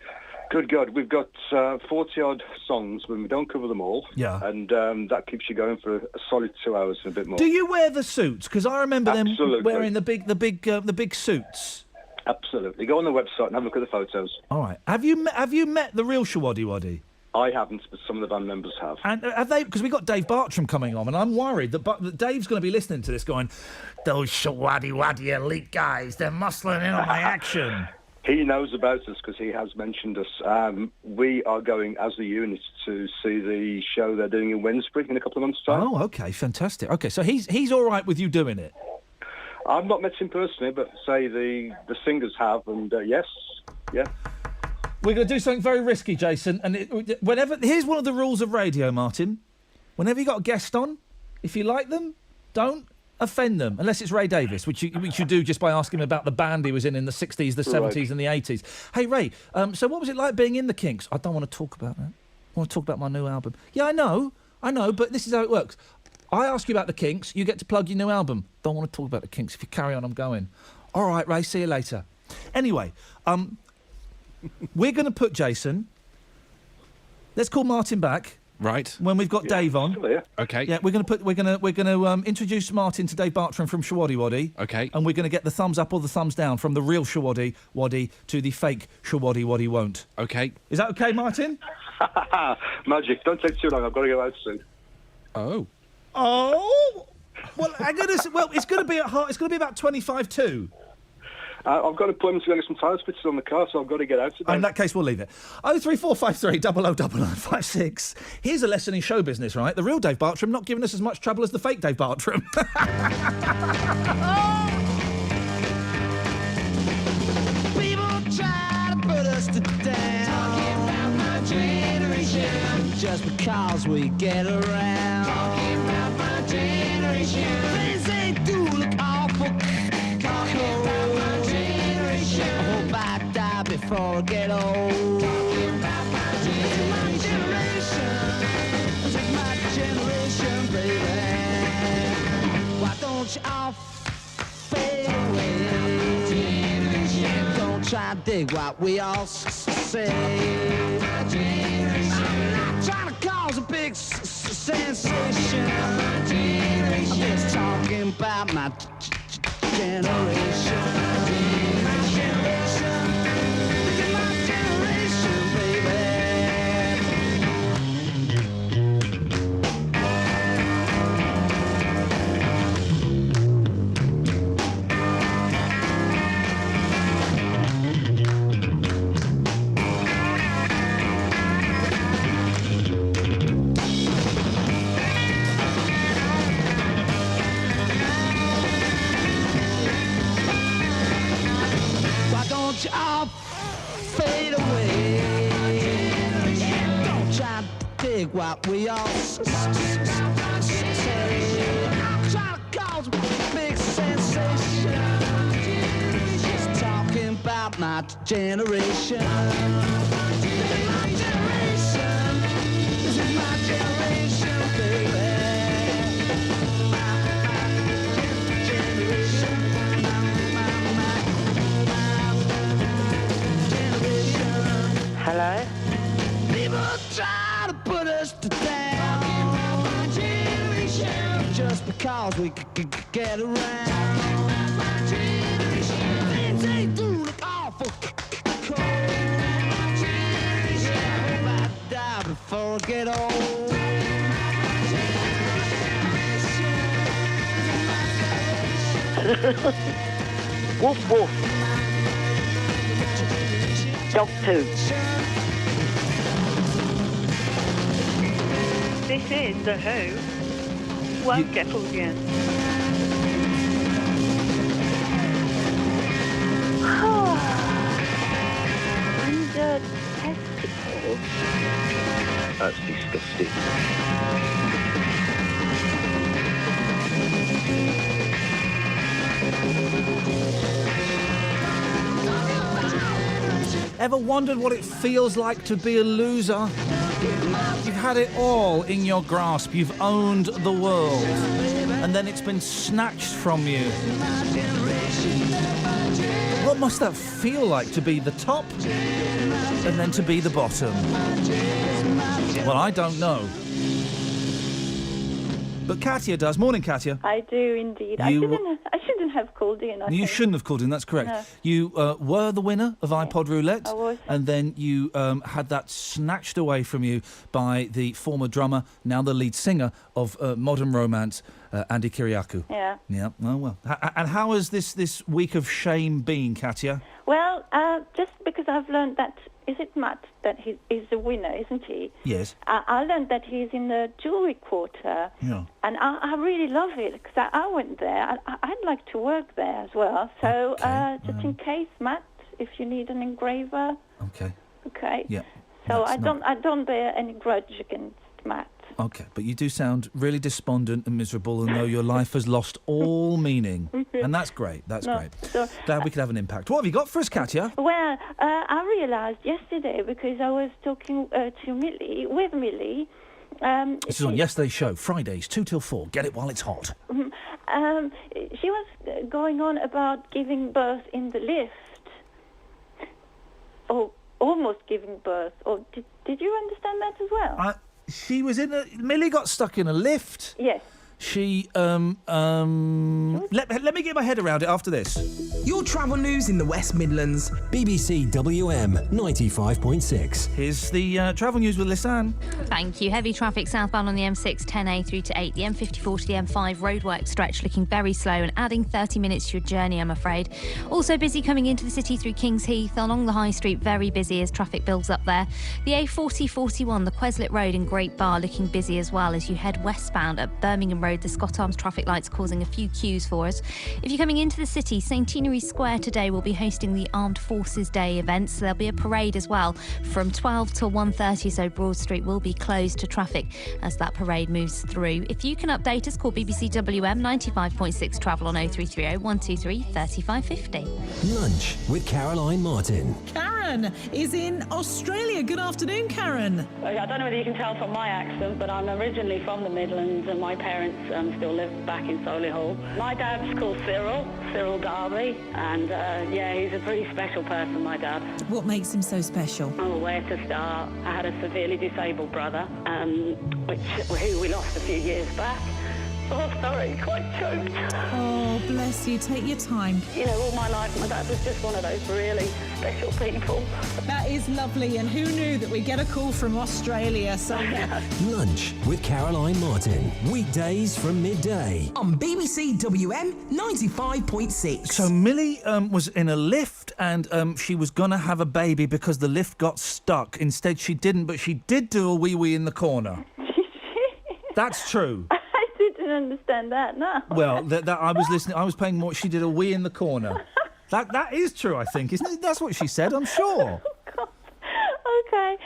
Good God, we've got 40-odd songs, but we don't cover them all. Yeah. And that keeps you going for a solid 2 hours and a bit more. Do you wear the suits? Because I remember Absolutely. them wearing the big suits. Absolutely. Go on the website and have a look at the photos. All right. Have you met the real Shawadi Wadi? I haven't, but some of the band members have. And have they? Because we got Dave Bartram coming on, and I'm worried that Dave's going to be listening to this, going, "Those Shawadi Wadi Elite guys, they're muscling in on my action." He knows about us because he has mentioned us. We are going as a unit to see the show they're doing in Wednesbury in a couple of months' time. Oh, okay, fantastic. Okay, so he's all right with you doing it. I've not met him personally, but say the singers have, and yes, yeah. We're going to do something very risky, Jason. And here's one of the rules of radio, Martin. Whenever you got a guest on, if you like them, Don't offend them, unless it's Ray Davis, which you do just by asking him about the band he was in the 60s, the 70s and the 80s. Hey, Ray, so what was it like being in the Kinks? I don't want to talk about that. I want to talk about my new album. Yeah, I know, but this is how it works. I ask you about the Kinks, you get to plug your new album. Don't want to talk about the Kinks. If you carry on, I'm going. All right, Ray, see you later. Anyway, we're going to put Jason... Let's call Martin back. Right. When we've got Dave on. Okay. Yeah, we're going to introduce Martin to Dave Bartram from Shawaddy Waddy. Okay. And we're going to get the thumbs up or the thumbs down from the real Shawaddy Waddy to the fake Shawaddy Waddy won't. Okay. Is that okay, Martin? Magic. Don't take too long. I've got to go out soon. Oh. Oh. Well, it's going to be at heart. It's going to be about 25 to. I've got appointments to go get some tyres fitted on the car, so I've got to get out today. In that case, we'll leave it. 03453 009956. Here's a lesson in show business, right? The real Dave Bartram not giving us as much trouble as the fake Dave Bartram. People try to put us to down. Talking about my generation. Just because we get around. Talking about my generation. Things they do look awful. Talking about my generation. I hope I die before I get old. Talking about my generation. This is my generation, baby. Why don't you all fade away? Don't try to dig what we all say. I'm not trying to cause a big sensation. I'm just talking about my generation. My generation. Look at my generation, baby. Don't you all fade away? Don't try to dig what we all say. I'm trying to cause a big sensation. Just talking about my generation. My generation. This is my generation, baby. Hello? People try to put us to down. My generation. Just because we get around. My generation. Things they do look awful cold. My generation. I hope I die before I get old. Woof woof. Dog poo. This is The Who. Won't get pulled in. Under testicles. That's disgusting. Ever wondered what it feels like to be a loser? You've had it all in your grasp. You've owned the world. And then it's been snatched from you. What must that feel like to be the top and then to be the bottom? Well, I don't know. But Katia does. Morning, Katia. I do indeed. I shouldn't have called in. I You think. shouldn't have called in, that's correct. No. You were the winner of iPod Roulette. I was. And then you had that snatched away from you by the former drummer, now the lead singer of Modern Romance, Andy Kiriakou. Yeah. Yeah, well. And how has this week of shame been, Katia? Well, just because I've learned that, is it Matt that he's the winner, isn't he? Yes. I learned that he's in the jewellery quarter. Yeah. And I really love it because I went there. I'd like to work there as well. So just in case, Matt, if you need an engraver. Okay. Okay. Yeah. So That's I don't bear any grudge against Matt. Okay, but you do sound really despondent and miserable and though your life has lost all meaning. And that's great, that's great. So, Glad we could have an impact. What have you got for us, Katya? well, I realised yesterday, because I was talking to Millie, with Millie. This is on yesterday's show, Fridays, 2 till 4. Get it while it's hot. She was going on about giving birth in the lift. Or almost giving birth. Or did you understand that as well? She was Millie got stuck in a lift. Yes. She, let me get my head around it after this. Your travel news in the West Midlands. BBC WM 95.6. Here's the travel news with Lisanne. Thank you. Heavy traffic southbound on the M6, 10A through to 8. The M54 to the M5 roadwork stretch looking very slow and adding 30 minutes to your journey, I'm afraid. Also busy coming into the city through Kings Heath. Along the High Street, very busy as traffic builds up there. The A40-41, the Queslet Road in Great Bar, looking busy as well as you head westbound at Birmingham Road. The Scott Arms traffic lights causing a few queues for us. If you're coming into the city, Centenary Square today will be hosting the Armed Forces Day event, so there'll be a parade as well from 12 till 1:30, so Broad Street will be closed to traffic as that parade moves through. If you can update us, call BBC WM 95.6 travel on 0330 123 3550. Lunch with Caroline Martin. Karen is in Australia. Good afternoon, Karen. I don't know whether you can tell from my accent, but I'm originally from the Midlands and my parents still live back in Solihull. My dad's called Cyril Darby, and he's a pretty special person, my dad. What makes him so special? Oh, where to start? I had a severely disabled brother, who we lost a few years back. Oh, sorry, quite choked. Oh, bless you. Take your time. You know, all my life, my dad was just one of those really special people. That is lovely, and who knew that we get a call from Australia? So Lunch with Caroline Martin. Weekdays from midday. On BBC WM 95.6. So Millie was in a lift and she was going to have a baby because the lift got stuck. Instead, she didn't, but she did do a wee-wee in the corner. That's true. I didn't understand that, no. Well, I was listening. I was paying more. She did a wee in the corner. That is true, I think, isn't it? That's what she said, I'm sure. Okay.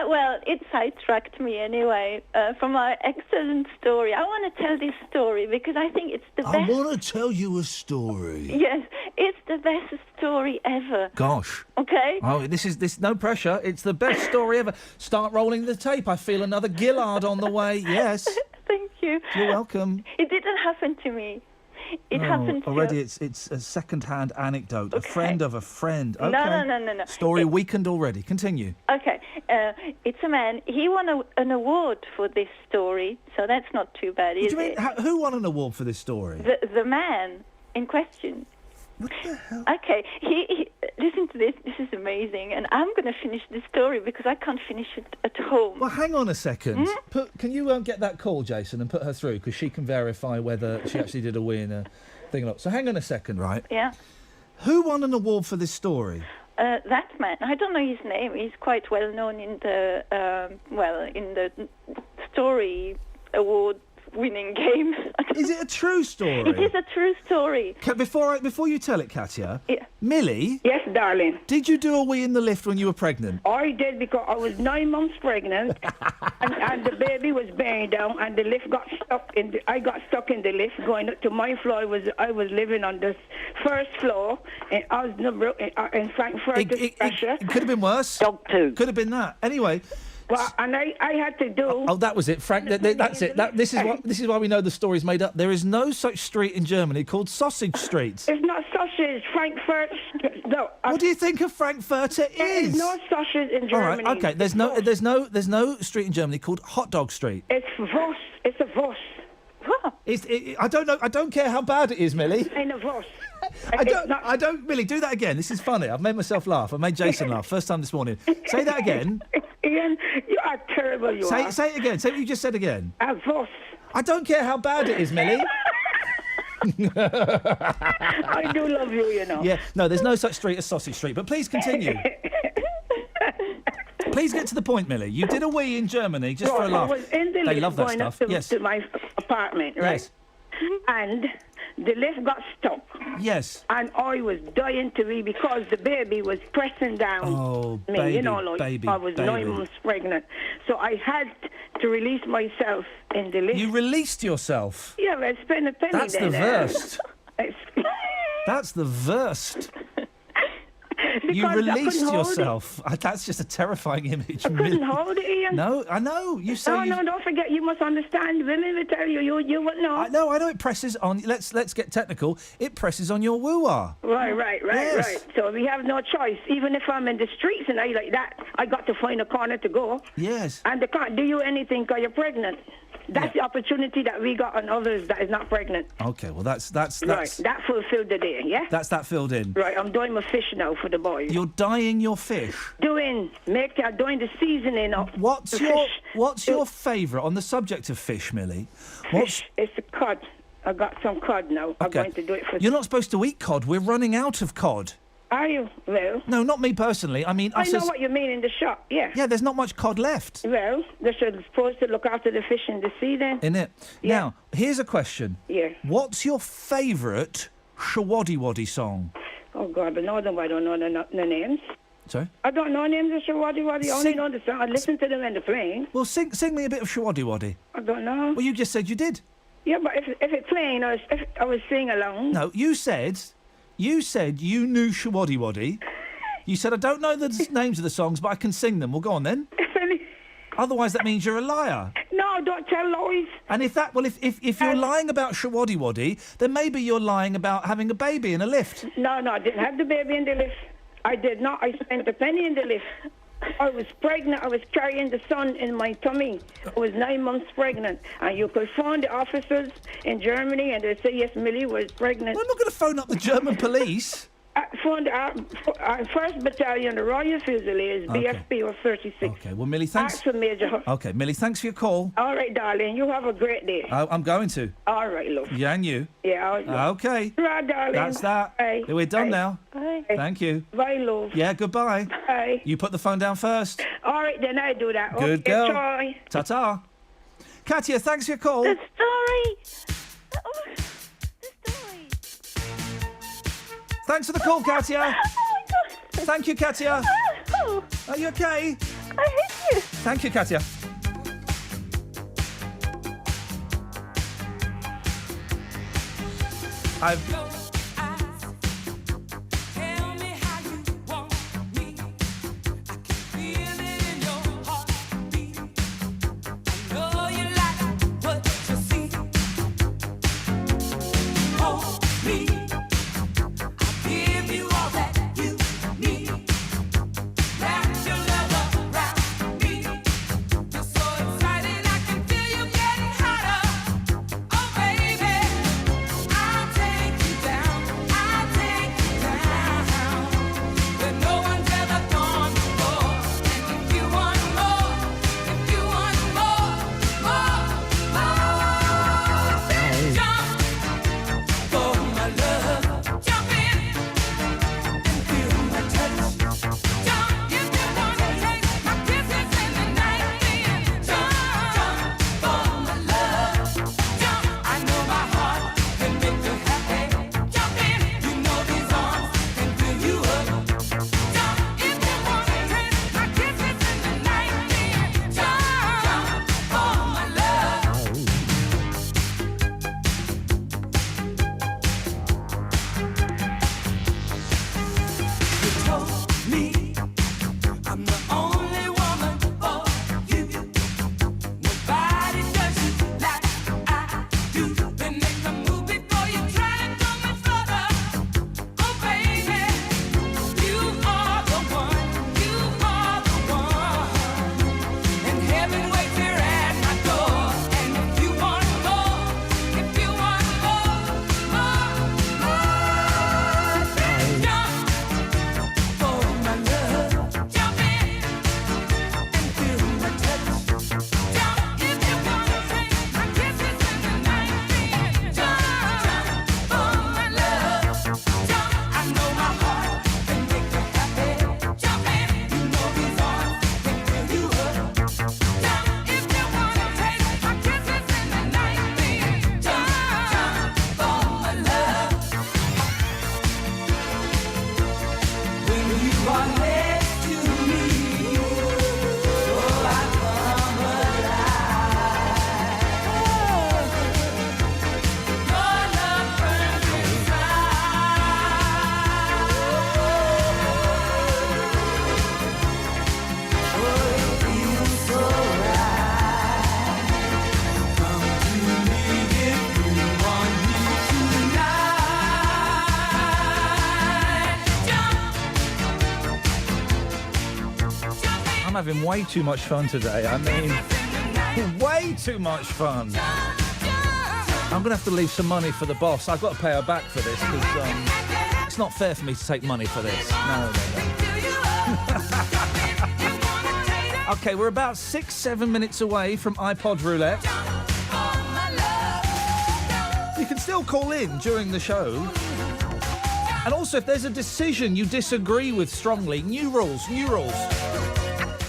Well, it sidetracked me anyway from our excellent story. I want to tell this story because I think it's the best. I want to tell you a story. Yes, it's the best story ever. Gosh. Okay. Oh, this no pressure. It's the best story ever. Start rolling the tape. I feel another Gillard on the way. Yes. Thank you. You're welcome. It didn't happen to me. It happened to... Already it's a second-hand anecdote. Okay. A friend of a friend. Okay. No. Story weakened already. Continue. Okay. It's a man. He won an award for this story, so that's not too bad, is it? Who won an award for this story? The man in question. What the hell? Okay, he listen to this. This is amazing, and I'm going to finish this story because I can't finish it at home. Well, hang on a second. Can you get that call, Jason, and put her through because she can verify whether she actually did a wee in a thing or not. So hang on a second, right? Yeah. Who won an award for this story? That man. I don't know his name. He's quite well known in the in the story award winning game. Is it a true story? It is a true story. Before you tell it, Katya, Millie? Yes, darling. Did you do a wee in the lift when you were pregnant? I did because I was 9 months pregnant and the baby was bearing down and the lift got stuck I got stuck in the lift going up to my floor. I was living on the first floor in Osnabrück in Frankfurt. It could have been worse. Dog too. Could have been that. Anyway. Well, and I had to do... Oh, that was it, Frank. That's it. This is why we know the story's made up. There is no such street in Germany called Sausage Street. It's not sausage. Frankfurt... No. What do you think a Frankfurter is? There's no sausage in Germany. All right, okay. There's no street in Germany called Hot Dog Street. It's Voss. It's a Voss. I don't know. I don't care how bad it is, Millie. In a Voss. I don't, Millie, do that again. This is funny. I've made myself laugh. I made Jason laugh. First time this morning. Say that again. Ian, you are terrible, you are. Say it again. Say what you just said again. A Voss. I don't care how bad it is, Millie. I do love you, you know. Yeah, no, there's no such street as Sausage Street, but please continue. Please get to the point, Millie. You did a wee in Germany just for a laugh. I was in the they lift love that going stuff. up Yes. to my apartment, right? Yes. And the lift got stuck. Yes. And I was dying to be because the baby was pressing down me. baby, You know, like baby, I was baby. 9 months pregnant. So I had to release myself in the lift. You released yourself. Yeah, but I spent a penny That's there. the worst. That's the worst. You Because I released couldn't hold yourself. That's just a terrifying image. I couldn't hold it, Ian. No, I know. You say No, don't forget. You must understand. Women will tell you. You wouldn't know. I know. It presses on. Let's get technical. It presses on your woo-ah. Right. Yes. So we have no choice. Even if I'm in the streets and I like that, I got to find a corner to go. Yes. And they can't do you anything because you're pregnant. That's the opportunity that we got on others that is not pregnant. Okay. Well, that's Right. That fulfilled the day. Yeah. That's that filled in. Right. I'm doing my fish now for the boys. You're dyeing your fish. Doing the seasoning of What's the your fish. your favourite on the subject of fish, Millie? Fish. It's the cod. I got some cod now. I'm going to do it for. You're not supposed to eat cod. We're running out of cod. Are you? Well. No, not me personally. I mean, I us know as- what you mean in the shop. Yeah. Yeah, there's not much cod left. Well, they're supposed to look after the fish in the sea then. In it. Yeah. Now, here's a question. Yeah. What's your favourite Shawaddy Waddy song? Oh God, but no, I don't know the names. Sorry? I don't know names of Shawaddy Waddy. I only know the song. I listen to them when they're playing. Well, sing me a bit of Shawaddy Waddy. I don't know. Well, you just said you did. Yeah, but if it's playing, I was singing along. No, you said you knew Shawaddy Waddy. You said, I don't know the names of the songs, but I can sing them. Well, go on then. Otherwise, that means you're a liar. No, don't tell lies. And if you're lying about Shawaddy Waddy, then maybe you're lying about having a baby in a lift. No, I didn't have the baby in the lift. I did not. I spent a penny in the lift. I was pregnant. I was carrying the son in my tummy. I was 9 months pregnant. And you could phone the officers in Germany and they say, yes, Millie was pregnant. Well, I'm not going to phone up the German police. Phone the 1st Battalion, the Royal Fusiliers, BFP or 36. Okay, well, Millie, thanks. Ask for Major. Okay, Millie, thanks for your call. All right, darling. You have a great day. I'm going to. All right, love. Yeah, and you. Yeah, Okay. Right, darling. That's that. Bye. We're done now. Bye. Thank you. Bye, love. Yeah, goodbye. Bye. You put the phone down first. All right, then I do that. Good okay, girl. Bye. Ta-ta. Katia, thanks for your call. The story. Thanks for the call, Katia. Oh my God. Thank you, Katia. Oh. Are you okay? I hate you. Thank you, Katia. Take you down. having way too much fun today. I mean, way too much fun. I'm going to have to leave some money for the boss. I've got to pay her back for this because it's not fair for me to take money for this. No. OK, we're about 6-7 minutes away from iPod Roulette. You can still call in during the show. And also, if there's a decision you disagree with strongly, new rules.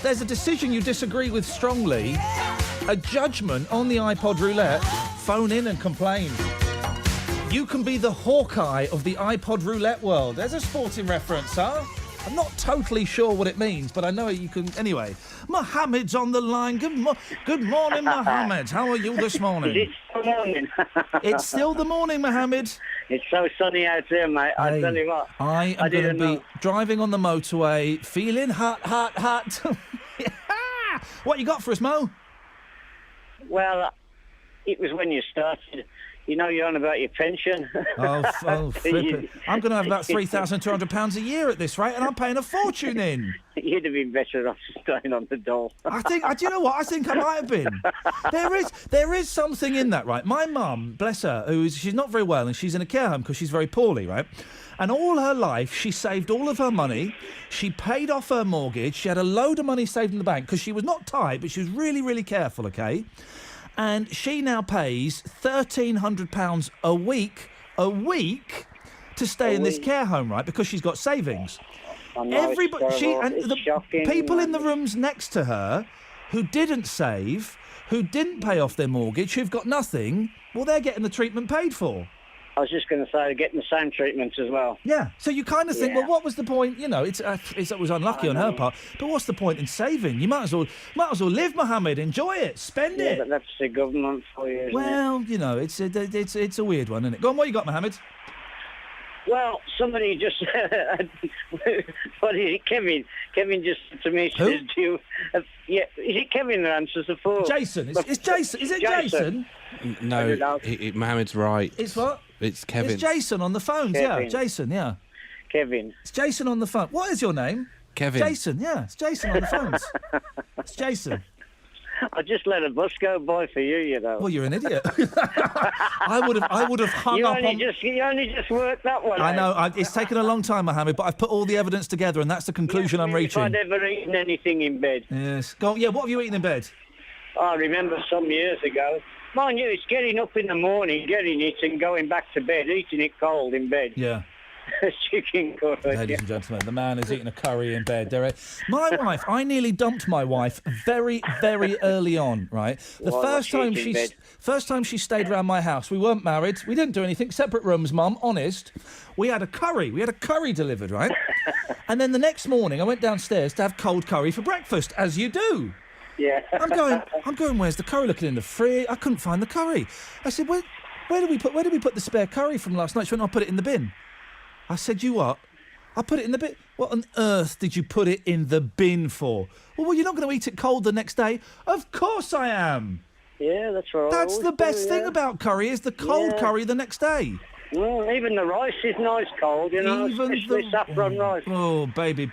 There's a decision you disagree with strongly, a judgment on the iPod Roulette, phone in and complain. You can be the Hawkeye of the iPod Roulette world. There's a sporting reference, huh? I'm not totally sure what it means, but I know you can... Anyway, Mohammed's on the line. Good morning, Mohammed. How are you this morning? It's still morning. It's still the morning, Mohammed. It's so sunny out here, mate. I tell you what. I am going to be driving on the motorway, feeling hot. What you got for us, Mo? Well, it was when you started. You know, you're on about your pension. Oh, flip it. I'm going to have about £3,200 a year at this rate, and I'm paying a fortune in. You'd have been better off staying on the dole. Do you know what? I think I might have been. There is something in that, right? My mum, bless her, she's not very well, and she's in a care home because she's very poorly, right? And all her life, she saved all of her money. She paid off her mortgage. She had a load of money saved in the bank because she was not tight, but she was really, really careful, OK? And she now pays £1,300 a week to stay in this care home, right? Because she's got savings. Everybody, the people in the rooms next to her who didn't save, who didn't pay off their mortgage, who've got nothing, well, they're getting the treatment paid for. I was just going to say, they're getting the same treatment as well. Yeah, so you kind of think, well, what was the point? You know, it was unlucky on her part, but what's the point in saving? You might as well live, Mohammed. Enjoy it, spend it. But that's the government for you, isn't well, you know, it's a weird one, isn't it? Go on, what you got, Mohammed? Well, somebody just... what is it, Kevin? Kevin just said to me, says, do you... is it Kevin that answers the phone? Jason. It's Jason. Is it Jason? No, Mohammed's right. It's what? It's Kevin. It's Jason on the phones, Kevin. yeah. Jason, yeah. Kevin. It's Jason on the phone. What is your name? Kevin. Jason, yeah. It's Jason on the phones. It's Jason. I just let a bus go by for you, you know. Well, you're an idiot. I would have hung you up only on... You only just worked that one I out. know. It's taken a long time, Mohammed, but I've put all the evidence together, and that's the conclusion I'm reaching. If I'd ever eaten anything in bed. Yes. Go on. Yeah, what have you eaten in bed? I remember some years ago. Mind you, it's getting up in the morning, getting it, and going back to bed, eating it cold in bed. Yeah. Chicken curry. Ladies and gentlemen, the man is eating a curry in bed. My wife, I nearly dumped my wife very, very early on, right? The first time she stayed around my house, we weren't married, we didn't do anything, separate rooms, Mum, honest. We had a curry delivered, right? And then the next morning, I went downstairs to have cold curry for breakfast, as you do. Yeah. I'm going, where's the curry? Looking in the fridge, I couldn't find the curry. I said, where did we put the spare curry from last night? She went, I'll put it in the bin. I said, you what? I put it in the bin. What on earth did you put it in the bin for? Well, you're not going to eat it cold the next day. Of course I am. Yeah, that's right. That's the best thing about curry is the cold curry the next day. Even the rice is nice cold, you know, especially saffron rice. Oh, baby.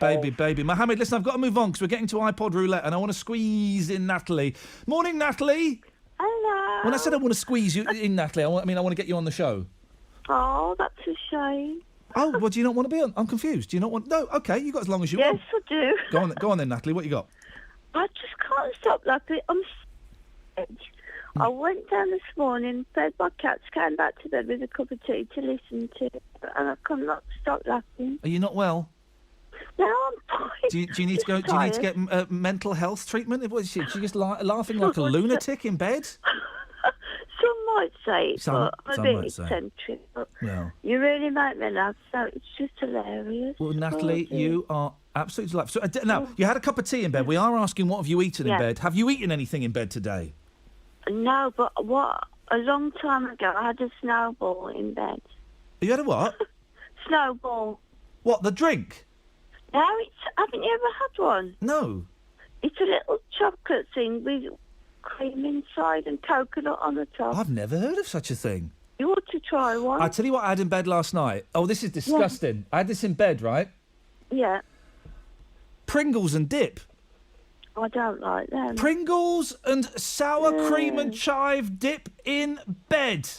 Mohammed, listen, I've got to move on because we're getting to iPod Roulette and I want to squeeze in Natalie. Morning, Natalie. Hello. When I said I want to squeeze you in, Natalie, I want to get you on the show. Oh, that's a shame. Oh, well, do you not want to be on? I'm confused. Do you not want... No, OK, you got as long as you yes, want. Yes, I do. Go on then, Natalie, what you got? I just can't stop laughing. I'm sick. I went down this morning, fed my cats, came back to bed with a cup of tea to listen to, and I cannot stop laughing. Are you not well? No, I'm fine. Do you need to go? Do you need to get mental health treatment? Was she just laughing like a lunatic in bed? Some might say it, but I'm a bit eccentric. No. You really make me laugh, so it's just hilarious. Well, Natalie, you are absolutely delightful. So, now, you had a cup of tea in bed. We are asking, what have you eaten in bed? Have you eaten anything in bed today? No, but a long time ago, I had a snowball in bed. You had a what? Snowball. What, the drink? No, haven't you ever had one? No. It's a little chocolate thing with cream inside and coconut on the top. I've never heard of such a thing. You ought to try one. I tell you what I had in bed last night. Oh, this is disgusting. Yeah. I had this in bed, right? Yeah. Pringles and dip. I don't like them. Pringles and sour cream and chive dip in bed.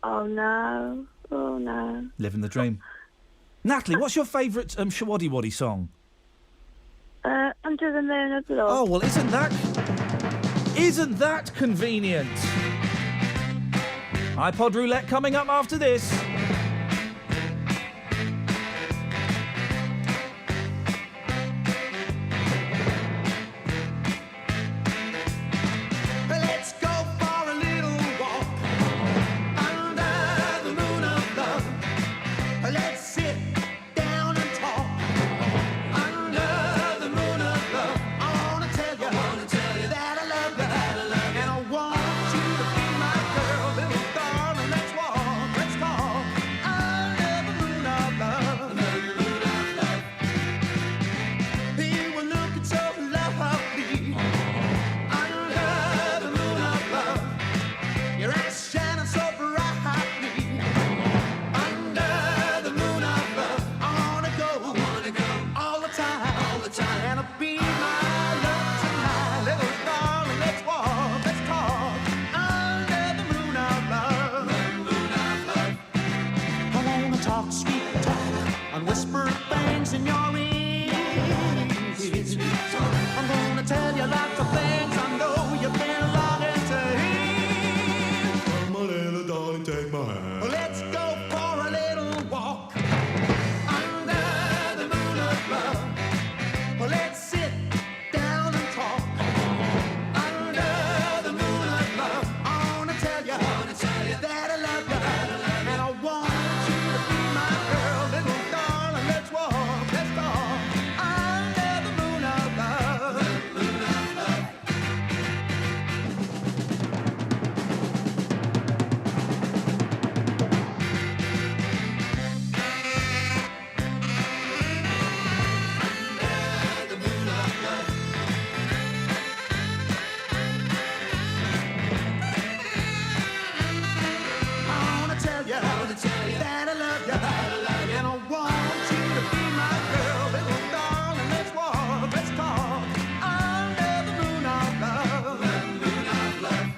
Oh, no. Oh, no. Living the dream. Natalie, what's your favourite Shawaddy Waddy song? Under the Moon of Love. Oh, well, isn't that convenient? iPod roulette coming up after this. Let's go for a little walk under the moon of love. Let's sit down and talk under the moon of love. I wanna tell you that I love you, and I want you to be my girl, little darling. Let's walk, let's talk under the moon of love. You were looking so lovely. Under the moon of love, your eyes shining so brightly. Under the moon of love, I wanna go all the time, and I'll be my love tonight, little darling. Let's walk, let's talk under the moon of love. I wanna talk sweet talk and whisper things in your ear. I'm gonna tell you lots of things I know you've been longing to hear. Come on, little darling, take my hand. Let's go for a little walk under the moon of love. Let's sit down and talk under the moon of love. I wanna tell you that I love you, and I want you to be my girl, little darling. Let's walk, let's talk under the moon of love. I wanna tell you that I love you, and I want you to be my girl, little darling. Let's walk, let's talk under the moon of love.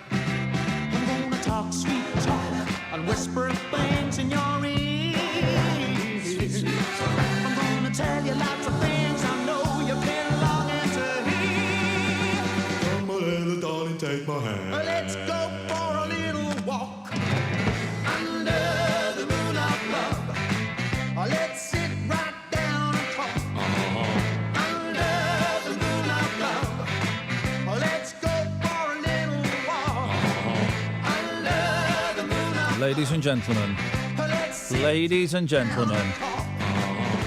I'm gonna talk sweet talk and whisper things in your ear. I'm gonna tell you lots of things I know you've been longing to hear. Come on, little darling, take my hand. Let's go for a little walk under the moon of love. Let's sit right down and talk under the moon of love. Let's go for a little walk under the moon of love. Ladies and gentlemen. Ladies and gentlemen.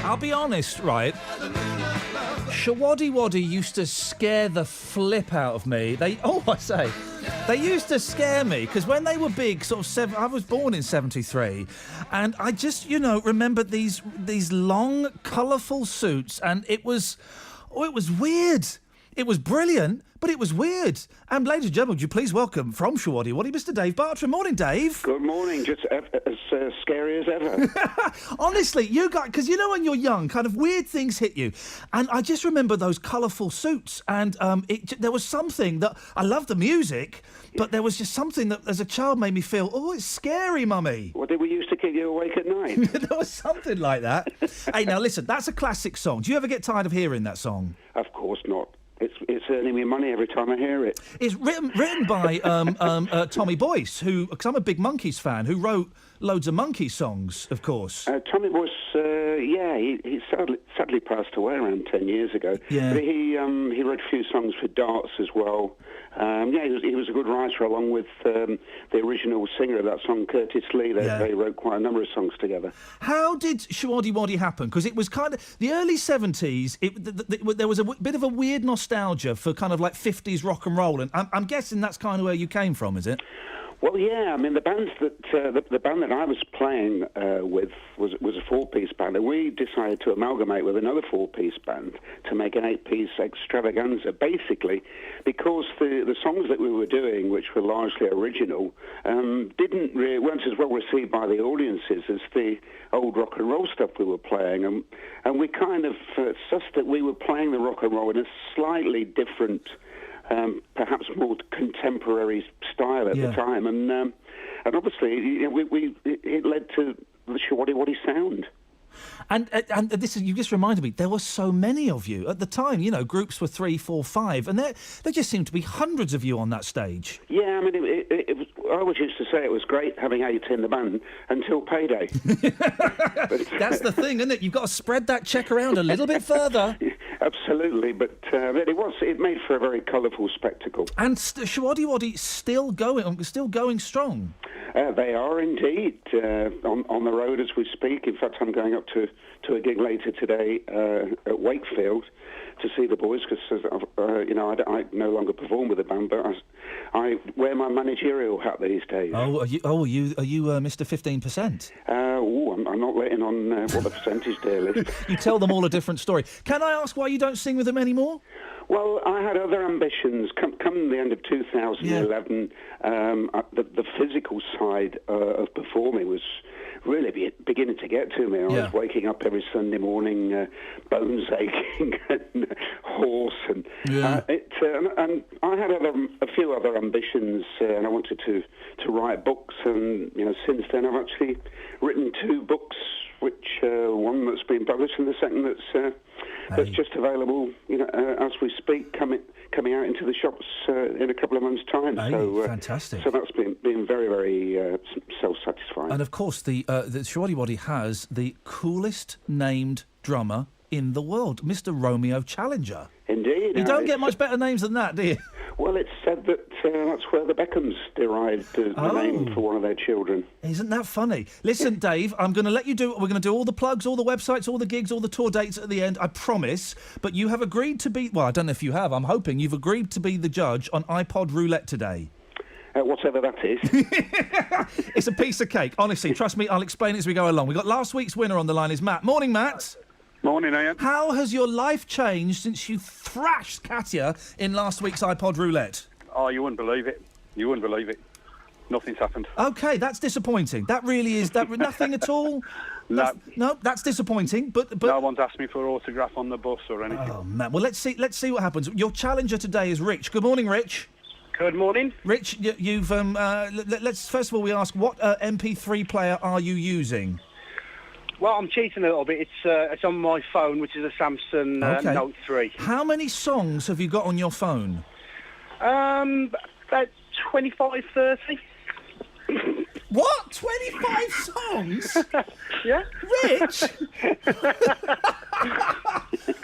I'll be honest, right? Shawaddy Waddy used to scare the flip out of me. They used to scare me because when they were big, I was born in 73, and I just, remember these long, colourful suits, and it was weird. It was brilliant, but it was weird. And ladies and gentlemen, would you please welcome from Shawaddy Waddy, Mr. Dave Bartram. Morning, Dave. Good morning. Just as scary as ever. Honestly, you guys, because when you're young, kind of weird things hit you. And I just remember those colourful suits. And there was something that, I love the music, but there was just something that as a child made me feel, oh, it's scary, mummy. What did we used to keep you awake at night? There was something like that. Hey, now listen, that's a classic song. Do you ever get tired of hearing that song? Of course not. It's earning me money every time I hear it. It's written by Tommy Boyce, because I'm a big Monkees fan, who wrote loads of Monkees songs, of course. Tommy Boyce, he sadly passed away around 10 years ago. Yeah. But he wrote a few songs for Darts as well. He was a good writer, along with the original singer of that song, Curtis Lee. They wrote quite a number of songs together. How did Shawaddy Waddy happen? Because it was kind of the early 70s. There was a bit of a weird nostalgia for kind of like 50s rock and roll, and I'm guessing that's kind of where you came from, is it? Well, yeah. I mean, the bands that the band that I was playing with was a 4-piece band, and we decided to amalgamate with another 4-piece band to make an 8-piece extravaganza. Basically, because the songs that we were doing, which were largely original, weren't as well received by the audiences as the old rock and roll stuff we were playing, and we kind of sussed that we were playing the rock and roll in a slightly different. Perhaps more contemporary style at the time, and obviously, it led to the Shawaddy sound. And this is, you just reminded me, there were so many of you at the time. You know, groups were 3, 4, 5, and there just seemed to be hundreds of you on that stage. Yeah, I mean, it was, I always used to say it was great having 8 in the band until payday. That's the thing, isn't it? You've got to spread that check around a little bit further. Absolutely, but it made for a very colourful spectacle. And Shawaddy still going strong. They are indeed on the road as we speak. In fact, I'm going up to a gig later today at Wakefield to see the boys because I no longer perform with the band, but I wear my managerial hat these days. Oh, are you Mr. 15%? I'm not letting on what the percentage deal is. You tell them all a different story. Can I ask why you don't sing with them anymore? Well, I had other ambitions. Come the end of 2011, the physical side of performing was really beginning to get to me. I was waking up every Sunday morning, bones aching and hoarse, and I had a few other ambitions, and I wanted to write books, and since then I've actually written 2 books, which one that's been published and the second that's just available, as we speak, coming out into the shops in a couple of months' time. Fantastic. So that's been very, very self-satisfying. And of course, the Shawaddy has the coolest named drummer in the world, Mr. Romeo Challenger. Indeed. You don't get much better names than that, do you? Well, it's said that that's where the Beckhams derived the name for one of their children. Isn't that funny? Listen, Dave, I'm going to let you do it. We're going to do all the plugs, all the websites, all the gigs, all the tour dates at the end, I promise. But you have agreed to be... Well, I don't know if you have. I'm hoping you've agreed to be the judge on iPod Roulette today. Whatever that is. It's a piece of cake. Honestly, trust me, I'll explain it as we go along. We've got last week's winner on the line is Matt. Morning, Matt. Morning, Ian. How has your life changed since you thrashed Katya in last week's iPod Roulette? Oh, you wouldn't believe it. You wouldn't believe it. Nothing's happened. OK, that's disappointing. That really is... nothing at all? No, that's disappointing, but... No one's asked me for an autograph on the bus or anything. Oh, man. Well, let's see what happens. Your challenger today is Rich. Good morning, Rich. Good morning. Rich, you've... let's... First of all, we ask, what MP3 player are you using? Well, I'm cheating a little bit. It's on my phone, which is a Samsung Note 3. How many songs have you got on your phone? About 25, 30. What? 25 songs? Yeah. Rich?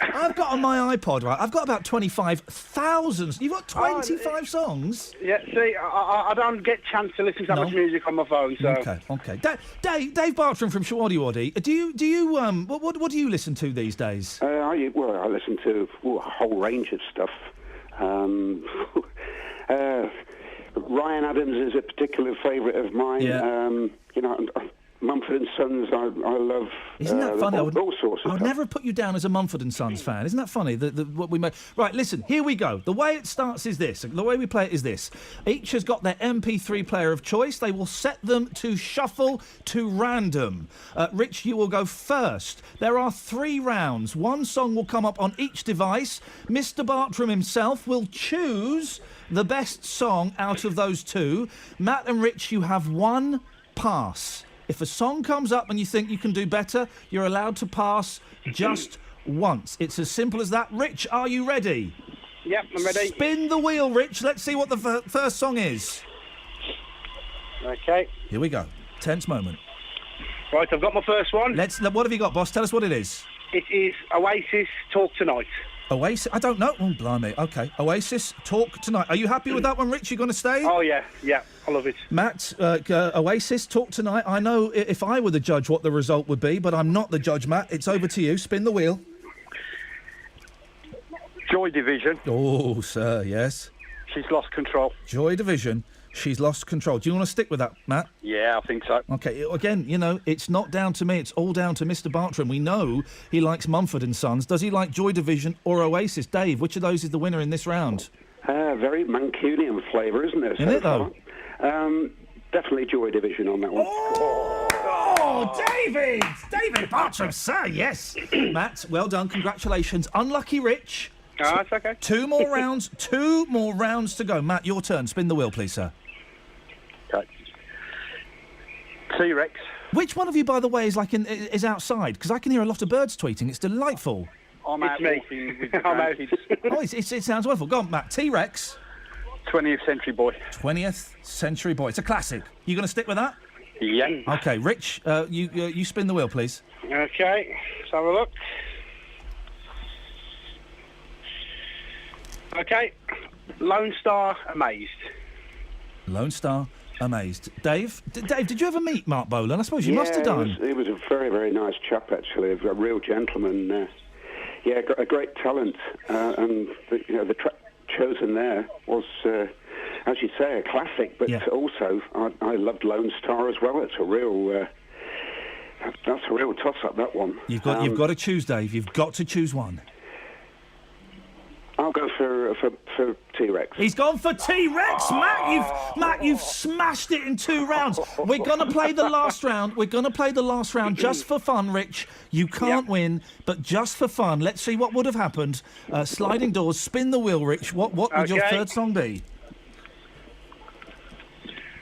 I've got on my iPod, right, I've got about 25,000. You've got 25 songs? Yeah, see, I don't get a chance to listen to that much music on my phone, so... OK. Dave Bartram from Shawaddy, do you what do you listen to these days? I listen to a whole range of stuff. Ryan Adams is a particular favourite of mine. Mumford & Sons, I love. Isn't that funny? All sorts of I would stuff. never put you down as a Mumford & Sons fan. Isn't that funny? What we made. Right, listen, here we go. The way it starts is this. The way we play it is this. Each has got their MP3 player of choice. They will set them to shuffle to random. Rich, you will go first. There are 3 rounds. 1 song will come up on each device. Mr. Bartram himself will choose the best song out of those 2. Matt and Rich, you have 1 pass. If a song comes up and you think you can do better, you're allowed to pass just once. It's as simple as that. Rich, are you ready? Yep, I'm ready. Spin the wheel, Rich. Let's see what the first song is. OK. Here we go. Tense moment. Right, I've got my first one. What have you got, boss? Tell us what it is. It is Oasis, Talk Tonight. Oasis? I don't know. Oh, blimey. OK. Oasis, Talk Tonight. Are you happy with that one, Rich? You going to stay? Oh, yeah. I love it. Matt, Oasis, Talk Tonight. I know if I were the judge what the result would be, but I'm not the judge, Matt. It's over to you. Spin the wheel. Joy Division. Oh, sir, yes. She's lost control. Joy Division. She's lost control. Do you want to stick with that, Matt? Yeah, I think so. Okay, again, it's not down to me. It's all down to Mr. Bartram. We know he likes Mumford & Sons. Does he like Joy Division or Oasis? Dave, which of those is the winner in this round? Very Mancunian flavour, isn't it? Isn't it, though? Definitely Joy Division on that one. Oh, David! David Bartram, sir, yes. Matt, well done. Congratulations. Unlucky Rich. Oh, that's okay. Two more rounds to go. Matt, your turn. Spin the wheel, please, sir. Okay. T-Rex. Which one of you, by the way, is outside? Because I can hear a lot of birds tweeting. It's delightful. I'm out walking with the grandkids. It sounds wonderful. Go on, Matt. T-Rex. 20th Century Boy. 20th Century Boy. It's a classic. You going to stick with that? Yeah. Okay, Rich, you spin the wheel, please. Okay, let's have a look. Okay, Lone Star Amazed. Lone Star Amazed. Dave, did you ever meet Mark Bolan? I suppose you must have done. He was a very, very nice chap, actually, a real gentleman. A great talent, and the track chosen there was, as you say, a classic. But also, I loved Lone Star as well. It's a real, that's a real toss-up, that one. You've got to choose, Dave. You've got to choose one. I'll go for T-Rex. He's gone for T-Rex, Matt. You've smashed it in 2 rounds. We're gonna play the last round. Just for fun, Rich. You can't win, but just for fun. Let's see what would have happened. Sliding doors. Spin the wheel, Rich. What would your third song be?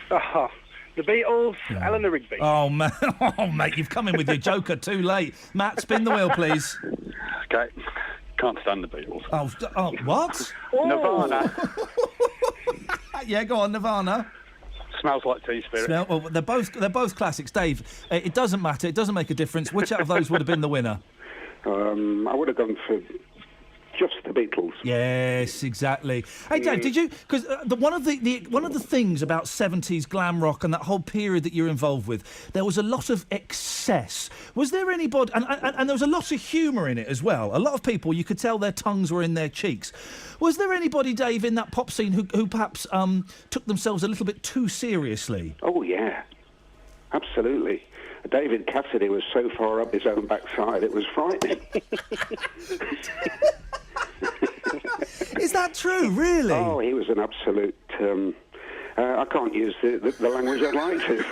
The Beatles, Eleanor Rigby. Oh, mate, you've come in with your joker too late. Matt, spin the wheel, please. Okay. Can't stand the Beatles. Oh, what? Nirvana. Yeah, go on, Nirvana. Smells Like Teen Spirit. Well, they're both classics, Dave. It doesn't matter. It doesn't make a difference. Which out of those would have been the winner? I would have gone for just the Beatles. Yes, exactly. Hey, Dave, did you? Because one of the things about 70s glam rock and that whole period that you're involved with, there was a lot of excess. Was there anybody? And there was a lot of humour in it as well. A lot of people, you could tell their tongues were in their cheeks. Was there anybody, Dave, in that pop scene who perhaps took themselves a little bit too seriously? Oh yeah, absolutely. David Cassidy was so far up his own backside, it was frightening. Is that true, really? Oh, he was an absolute... I can't use the language I'd like to.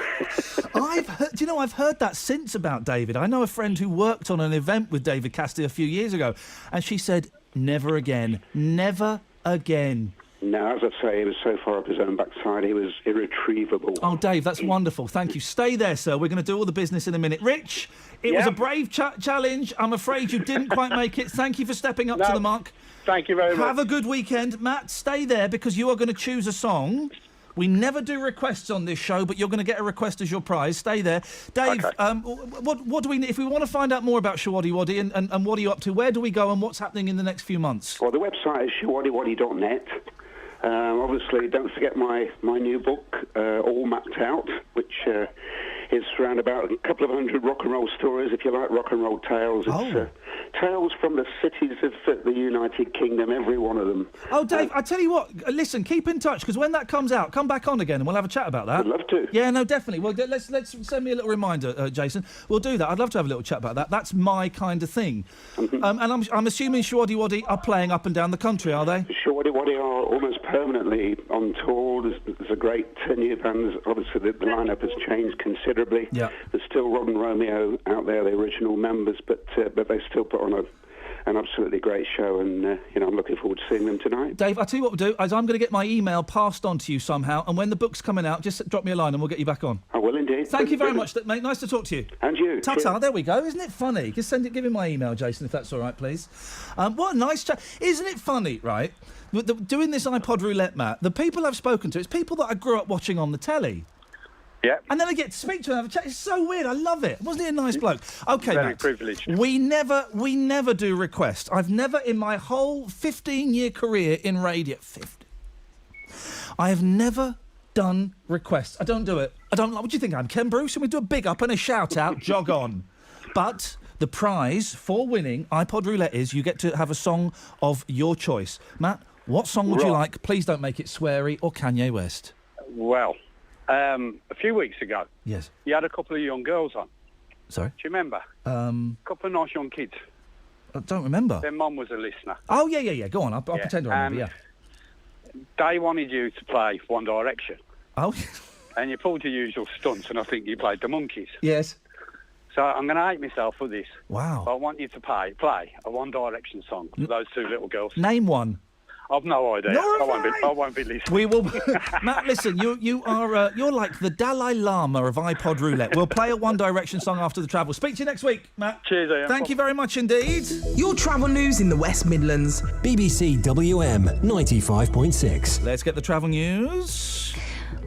I've heard that since about David. I know a friend who worked on an event with David Cassidy a few years ago, and she said, never again. Never again. No, as I say, he was so far up his own backside, he was irretrievable. Oh, Dave, that's wonderful. Thank you. Stay there, sir. We're going to do all the business in a minute. Rich, it was a brave challenge. I'm afraid you didn't quite make it. Thank you for stepping up to the mark. Thank you very much. Have a good weekend. Matt, stay there because you are going to choose a song. We never do requests on this show, but you're going to get a request as your prize. Stay there. Dave, what do we need? If we want to find out more about Shawaddy Waddy and what are you up to, where do we go and what's happening in the next few months? Well, the website is shawaddywaddy.net. Obviously, don't forget my new book, All Mapped Out, which is around about a couple of 100 rock and roll stories, if you like rock and roll tales. It's tales from the cities of the United Kingdom, every one of them. Oh, Dave, I tell you what, listen, keep in touch, because when that comes out, come back on again and we'll have a chat about that. I'd love to. Yeah, no, definitely. Well, let's send me a little reminder, Jason. We'll do that. I'd love to have a little chat about that. That's my kind of thing. And I'm assuming Shawaddy Waddy are playing up and down the country, are they? Shawaddy Waddy are almost permanently on tour. There's a great new bands. Obviously, the lineup has changed considerably. Yeah. There's still Rod and Romeo out there, the original members, but they still put on an absolutely great show, and I'm looking forward to seeing them tonight. Dave, I'll tell you what we'll do, is I'm going to get my email passed on to you somehow, and when the book's coming out, just drop me a line and we'll get you back on. I will indeed. Thank you very much, mate. Nice to talk to you. And you. Ta-ta, there we go. Isn't it funny? Just give him my email, Jason, if that's all right, please. What a nice chat. Isn't it funny, right? Doing this iPod roulette, Matt, the people I've spoken to, it's people that I grew up watching on the telly. Yeah. And then I get to speak to him and have a chat. It's so weird. I love it. Wasn't he a nice bloke? Okay, Very Matt. privileged. We never do requests. I've never, in my whole 15-year career in radio... 50. I have never done requests. I don't do it. I don't like... What do you think I'm, Ken Bruce? And we do a big up and a shout-out, jog on. But the prize for winning iPod Roulette is you get to have a song of your choice. Matt, What song would you Right. like? Please don't make it sweary or Kanye West. Well, a few weeks ago, Yes. you had a couple of young girls on. Sorry? Do you remember? A couple of nice young kids. I don't remember. Their mum was a listener. Oh, yeah. Go on. I'll pretend I remember, yeah. They wanted you to play One Direction. Oh, and you pulled your usual stunts, and I think you played the Monkeys. yes. So I'm going to hate myself for this. Wow. But I want you to play a One Direction song for those two little girls. Name one. I've no idea. Nor have I won't be listening. We will... Matt, listen, you're like the Dalai Lama of iPod Roulette. We'll play a One Direction song after the travel. Speak to you next week, Matt. Cheers, Ian. Thank you very much indeed. Your travel news in the West Midlands. BBC WM 95.6. Let's get the travel news.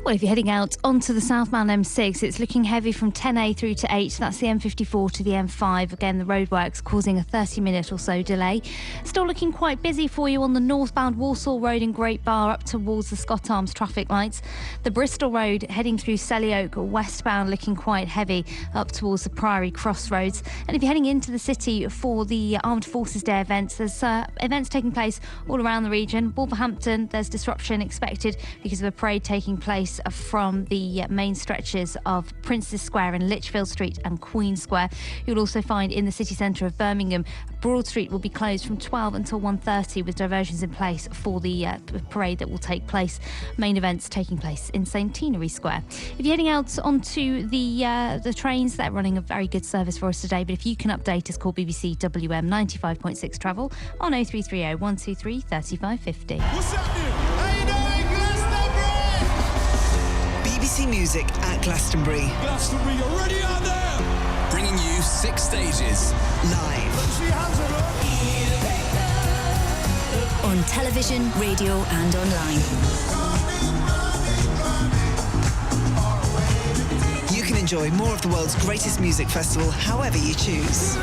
Well, if you're heading out onto the southbound M6, it's looking heavy from 10A through to 8. That's the M54 to the M5. Again, the roadworks causing a 30-minute or so delay. Still looking quite busy for you on the northbound Walsall Road in Great Bar up towards the Scott Arms traffic lights. The Bristol Road heading through Selly Oak westbound looking quite heavy up towards the Priory Crossroads. And if you're heading into the city for the Armed Forces Day events, there's events taking place all around the region. Wolverhampton, there's disruption expected because of a parade taking place from the main stretches of Princes Square and Lichfield Street and Queen Square. You'll also find in the city centre of Birmingham, Broad Street will be closed from 12 until 1:30 with diversions in place for the parade that will take place. Main events taking place in St Tinary Square. If you're heading out onto the trains, they're running a very good service for us today, but if you can update us, call BBC WM 95.6 Travel on 0330 123 3550. What's happening? How you doing, BBC Music at Glastonbury. Glastonbury, you're ready out there? Bringing you 6 stages. Live. Let's see your hands up. On television, radio and online. You can enjoy more of the world's greatest music festival however you choose.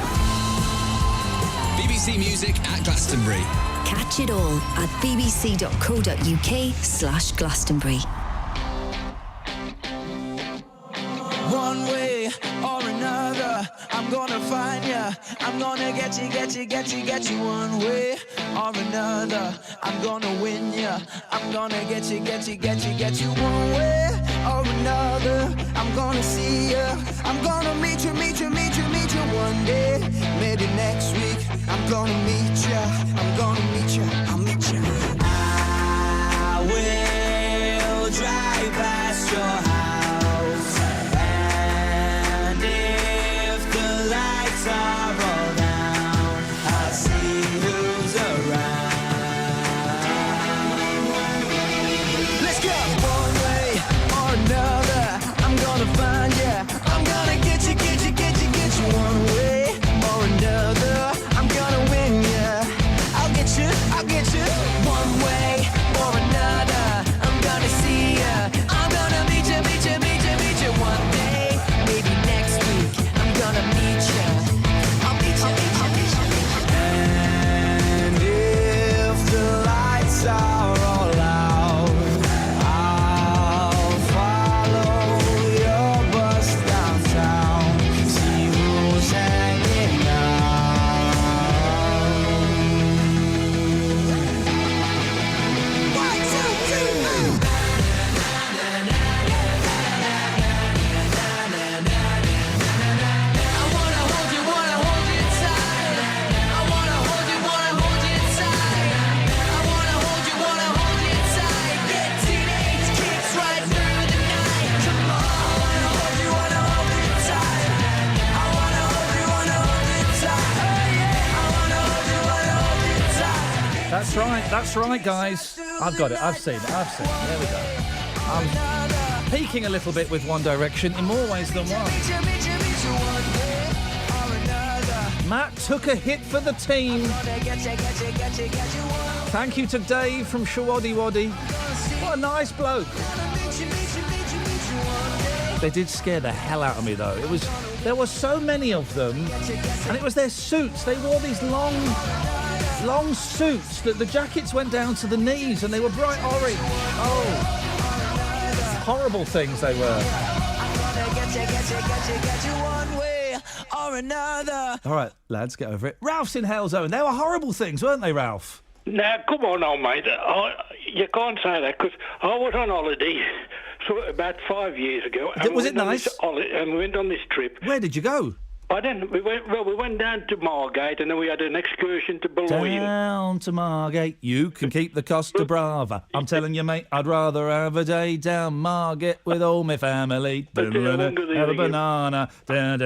BBC Music at Glastonbury. Catch it all at bbc.co.uk/Glastonbury. One way or another, I'm gonna find ya. I'm gonna get you. One way or another, I'm gonna win ya. I'm gonna get you. One way or another, I'm gonna see ya. I'm gonna meet you. One day, maybe next week, I'm gonna meet ya. I'll meet ya. I will drive past your house. That's right, guys. I've got it. I've seen it. There we go. I'm peaking a little bit with One Direction in more ways than one. Matt took a hit for the team. Thank you to Dave from Shawaddy Waddy. What a nice bloke. They did scare the hell out of me, though. There were so many of them, and it was their suits. They wore these long suits that the jackets went down to the knees, and they were bright orange. Oh, horrible things they were. All right, lads, get over it. Ralph's in Hellzone. They were horrible things, weren't they, Ralph? Now, come on now, mate. You can't say that, because I was on holiday about 5 years ago. Was it nice? And we went on this trip. Where did you go? We went down to Margate, and then we had an excursion to Boulogne. Down to Margate, you can keep the Costa Brava. I'm telling you, mate, I'd rather have a day down Margate with all my family. Have a banana. Down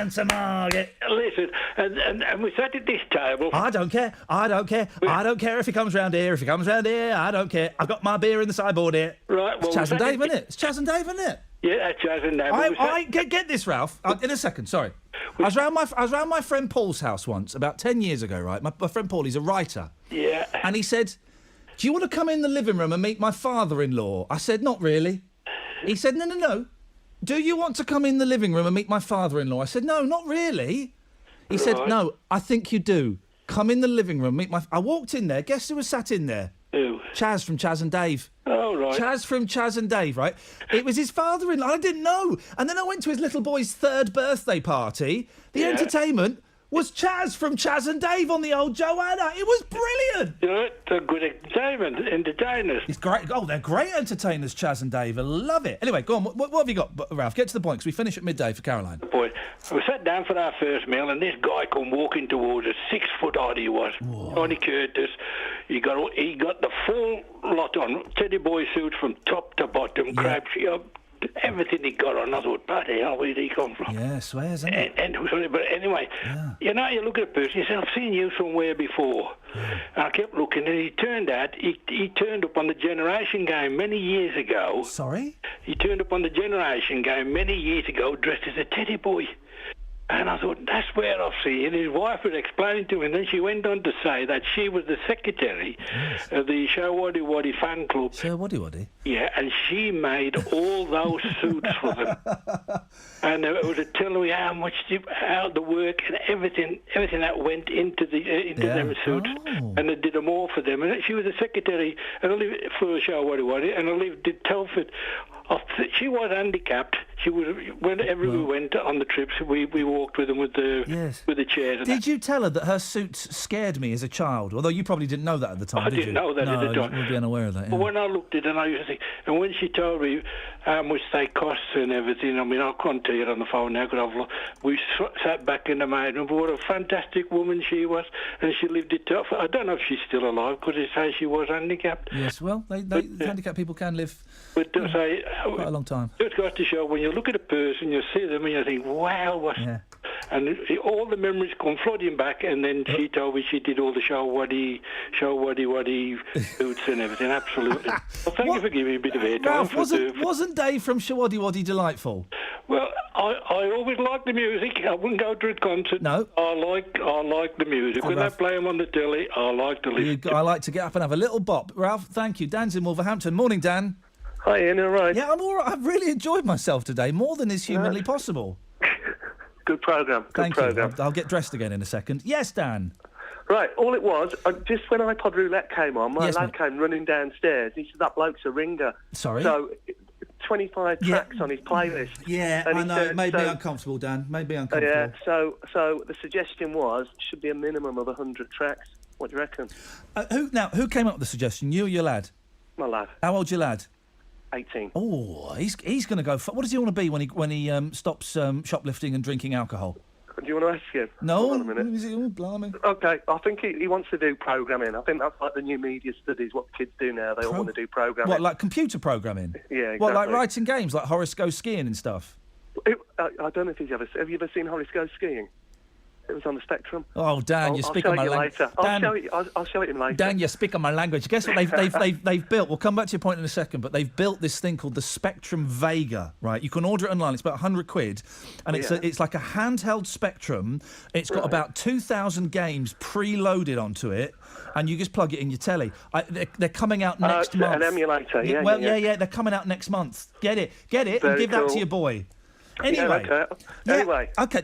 to Margate. Listen, and we sat at this table. I don't care. I don't care if he comes round here. I don't care. I've got my beer in the sideboard here. Right, well, it's Chaz and Dave, isn't it? It's Chaz and Dave, isn't it? Yeah, that's Chaz and Dave. Get this, Ralph. In a second, sorry. I was round my friend Paul's house once, about 10 years ago, right? My friend Paul, he's a writer. Yeah. And he said, do you want to come in the living room and meet my father-in-law? I said, not really. He said, no. Do you want to come in the living room and meet my father-in-law? I said, no, not really. He said, no, I think you do. Come in the living room, meet my... I walked in there. Guess who was sat in there? Who? Chaz from Chaz and Dave. Oh, right. Chaz from Chaz and Dave, right? It was his father-in-law. I didn't know. And then I went to his little boy's 3rd birthday party. The entertainment was Chaz from Chaz and Dave on the old Joanna. It was brilliant. You know, they're good entertainers. It's great. Oh, they're great entertainers, Chaz and Dave. I love it. Anyway, go on. What have you got, Ralph? Get to the point, because we finish at midday for Caroline. Boy, we sat down for our first meal, and this guy come walking towards us, 6 foot odd he was. Johnny Curtis. He got the full lot on, teddy boy suit from top to bottom, crab everything he got on. I thought, bloody hell, where did he come from? Yeah, swears, isn't it? But anyway, you know, you look at a person, you say, I've seen you somewhere before. And I kept looking, and he turned up on the Generation Game many years ago. Sorry? He turned up on the Generation Game many years ago dressed as a teddy boy. And I thought, that's where I've seen it. His wife was explaining to him, and then she went on to say that she was the secretary of the Shawaddy Waddy fan club. Shawaddy Waddy? Yeah, and she made all those suits for them. And it was telling me how the work and everything that went into them suits. Oh. And they did them all for them. And she was the secretary for Shawaddy Waddy, and I lived in Telford. She was handicapped. She was whenever we went on the trips, we walked with them with the chairs. Did you tell her that her suits scared me as a child? Although you probably didn't know that at the time. I didn't know that at the time. You'd be unaware of that. Yeah. But when I looked at it, and I used to think, and when she told me how much they cost and everything, I mean, I can't tell you on the phone now because we sat back in the maid room. But what a fantastic woman she was, and she lived it tough. I don't know if she's still alive because they say she was handicapped. Yes, well, handicapped people can live. But say. Quite a long time. It goes to show when you look at a person, you see them and you think, wow, and all the memories come flooding back. And then she told me she did all the Shawaddy boots and everything. Absolutely. Well, thank you for giving me a bit of airtime. Ralph, wasn't Dave from Shawaddy Waddy delightful? Well, I always liked the music. I wouldn't go to a concert. No. I like the music. When Ralph, they play them on the telly, I like to listen. I like to get up and have a little bop. Ralph, thank you. Dan's in Wolverhampton. Morning, Dan. Hi, Ian, all right? Yeah, I'm all right. I've really enjoyed myself today, more than is humanly possible. Good programme. Thank you. I'll get dressed again in a second. Yes, Dan. Right, all it was, just when iPod Roulette came on, my lad came running downstairs. He said, that bloke's a ringer. Sorry? So, 25 tracks on his playlist. Yeah, and I know. It made me uncomfortable, Dan. Made me uncomfortable. Yeah, so the suggestion was, should be a minimum of 100 tracks. What do you reckon? Who came up with the suggestion? You or your lad? My lad. How old's your lad? 18. Oh, he's going to go... What does he want to be when he stops shoplifting and drinking alcohol? Do you want to ask him? No. Hold on a minute. Oh, blimey. OK, I think he wants to do programming. I think that's like the new media studies, what kids do now. They all want to do programming. What, like computer programming? Yeah, exactly. What, like writing games, like Horace Goes Skiing and stuff? I don't know if have you ever seen Horace Goes Skiing? It was on the Spectrum. Oh, Dan, you speak on my language. I'll show it him later. Dan, you speak on my language. Guess what they've built? We'll come back to your point in a second, but they've built this thing called the Spectrum Vega, right? You can order it online. It's about £100, and it's like a handheld Spectrum. It's got about 2,000 games preloaded onto it, and you just plug it in your telly. They're coming out next month. An emulator, yeah. Well, yeah. They're coming out next month. Get it, Very and give cool. that to your boy. Anyway, Anyway, okay.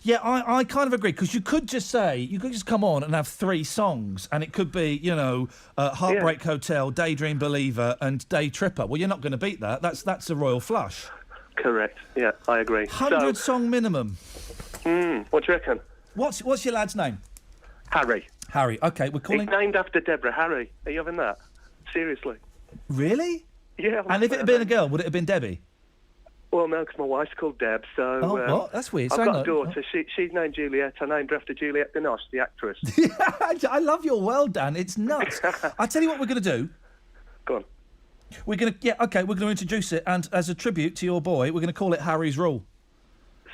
Yeah, I kind of agree, because you could just come on and have 3 songs, and it could be, Heartbreak Hotel, Daydream Believer, and Day Tripper. Well, you're not going to beat that. That's a royal flush. Correct. Yeah, I agree. 100 song minimum. What do you reckon? What's your lad's name? Harry. Harry. Okay, we're calling... He's named after Deborah Harry. Are you having that? Seriously. Really? Yeah. And if it had been a girl, would it have been Debbie? Well, no, because my wife's called Deb, so... Oh, what? That's weird. I've So got hang a on. daughter. She's named Juliet. I named her after Juliette Binoche, the actress. I love your world, Dan. It's nuts. I tell you what we're going to do. Go on. We're going to... Yeah, OK, we're going to introduce it, and as a tribute to your boy, we're going to call it Harry's Rule.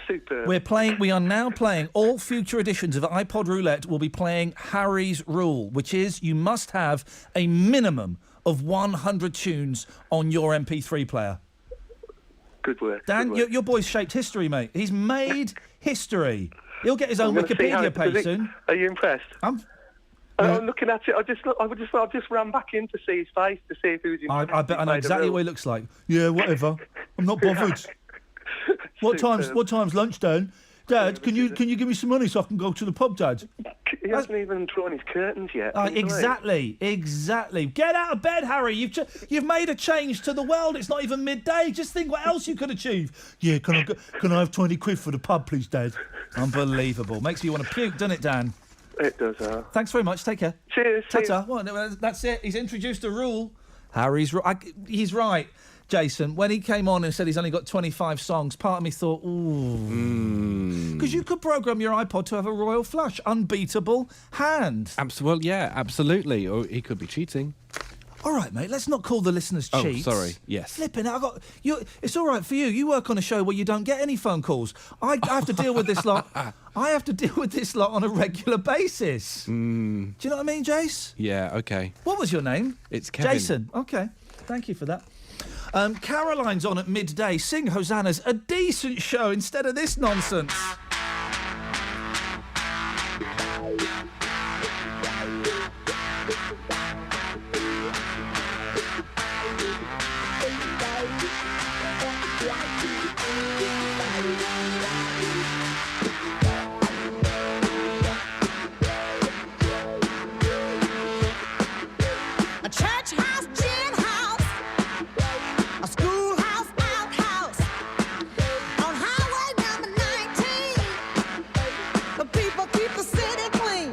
Super. We are now playing, all future editions of iPod Roulette will be playing Harry's Rule, which is you must have a minimum of 100 tunes on your MP3 player. Good work. Dan, good work. your boy's shaped history, mate. He's made history. He'll get his own Wikipedia page soon. Are you impressed? I'm looking at it. I just ran back in to see his face to see if he was impressed. I bet I know exactly what he looks like. Yeah, whatever. I'm not bothered. What time's lunch, Dan? Dad, can you give me some money so I can go to the pub, Dad? He hasn't even drawn his curtains yet. Exactly. Get out of bed, Harry. You've made a change to the world. It's not even midday. Just think what else you could achieve. Yeah, can I have 20 quid for the pub, please, Dad? Unbelievable. Makes me want to puke, doesn't it, Dan? It does. Thanks very much. Take care. Cheers. Ta-ta. Well, no, that's it. He's introduced a rule. Harry's rule. He's right. Jason, when he came on and said he's only got 25 songs, part of me thought, ooh. Because you could program your iPod to have a royal flush. Unbeatable hand. Well, yeah, absolutely. Or he could be cheating. All right, mate, let's not call the listeners cheats. Oh, sorry, yes. Flipping out. It's all right for you. You work on a show where you don't get any phone calls. I have to deal with this lot. I have to deal with this lot on a regular basis. Do you know what I mean, Jace? Yeah, OK. What was your name? It's Kevin. Jason. OK, thank you for that. Caroline's on at midday. Sing Hosanna's a decent show instead of this nonsense. A church house, gin house, a schoolhouse, outhouse, on highway number 19. The people keep the city clean.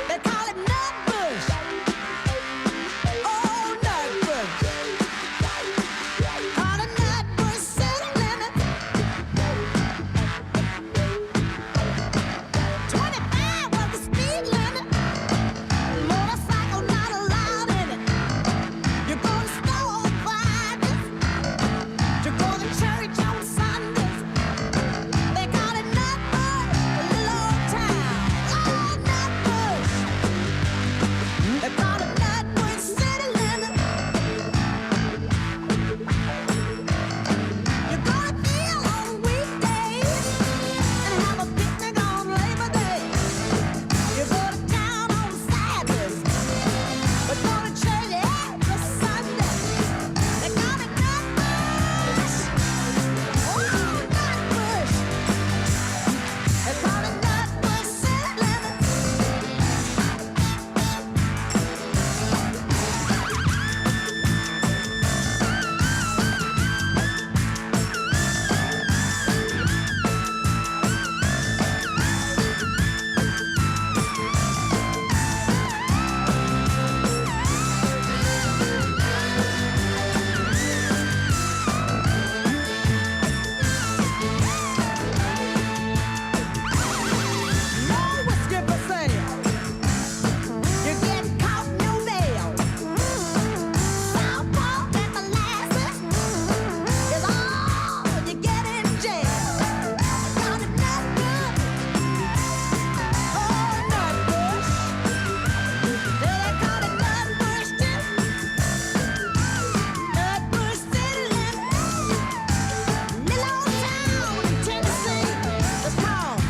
They call it Nutbush. Oh, Nutbush. Call it Nutbush city limit. 25 was the speed limit. Motorcycle not allowed in it. You go to store on Fridays. You go to church on Sundays. They call it Nutbush, a little old town. Oh, Nutbush. They call it Nutbush city limit. You go to Deal on weekdays and have a picnic on Labor Day. You go to town on Saturdays, but go to church every Sunday. They call it Nutbush. Oh, Nutbush. They call it Nutbush city limit. No whiskey for sale. You get caught, no bail. Southpaw and molasses is all you get in jail. Call it Nutbush. Oh, Nutbush. They call it Nutbush too. Nutbush city limit. Little old town in Tennessee. It's called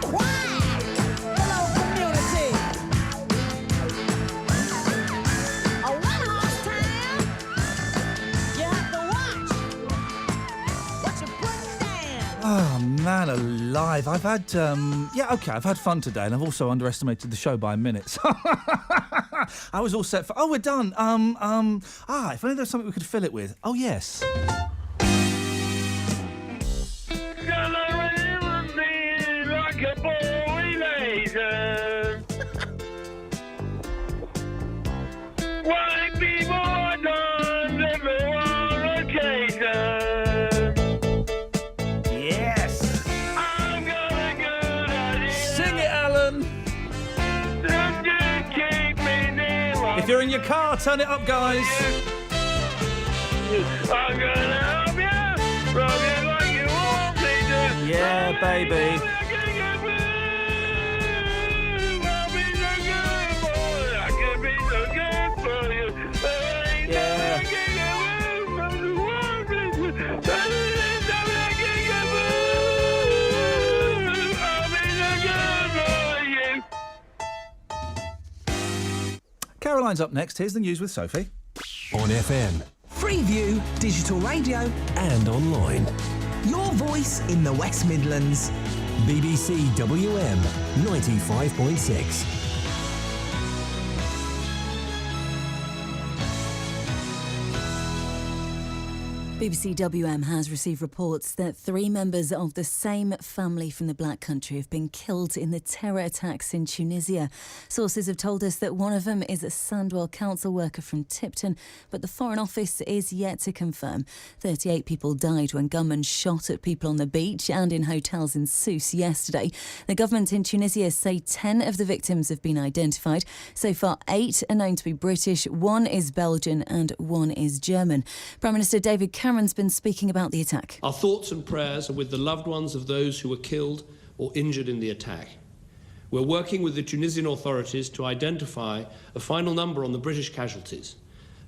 quiet, little community. A one-horse town. You have to watch what you put down. Oh, man alive. I've had, I've had fun today, and I've also underestimated the show by a minute. So I was all set for... Oh, we're done. If only there was something we could fill it with. Oh, yes. Like White people are done, everyone occasion. Yes. I've got a good idea. Sing it, Alan. Just keep me near. If you're in your car, turn it up, guys. I'm gonna help you, rub you like you want me to. Yeah, baby. Yeah. Caroline's up next. Here's the news with Sophie. On FM Freeview, digital radio, and online. your voice in the West Midlands. BBC WM 95.6. BBC WM has received reports that 3 members of the same family from the Black Country have been killed in the terror attacks in Tunisia. Sources have told us that one of them is a Sandwell council worker from Tipton, but the Foreign Office is yet to confirm. 38 people died when gunmen shot at people on the beach and in hotels in Sousse yesterday. The government in Tunisia say 10 of the victims have been identified. So far, 8 are known to be British, 1 is Belgian and 1 is German. Prime Minister David Cameron's been speaking about the attack. Our thoughts and prayers are with the loved ones of those who were killed or injured in the attack. We're working with the Tunisian authorities to identify a final number on the British casualties,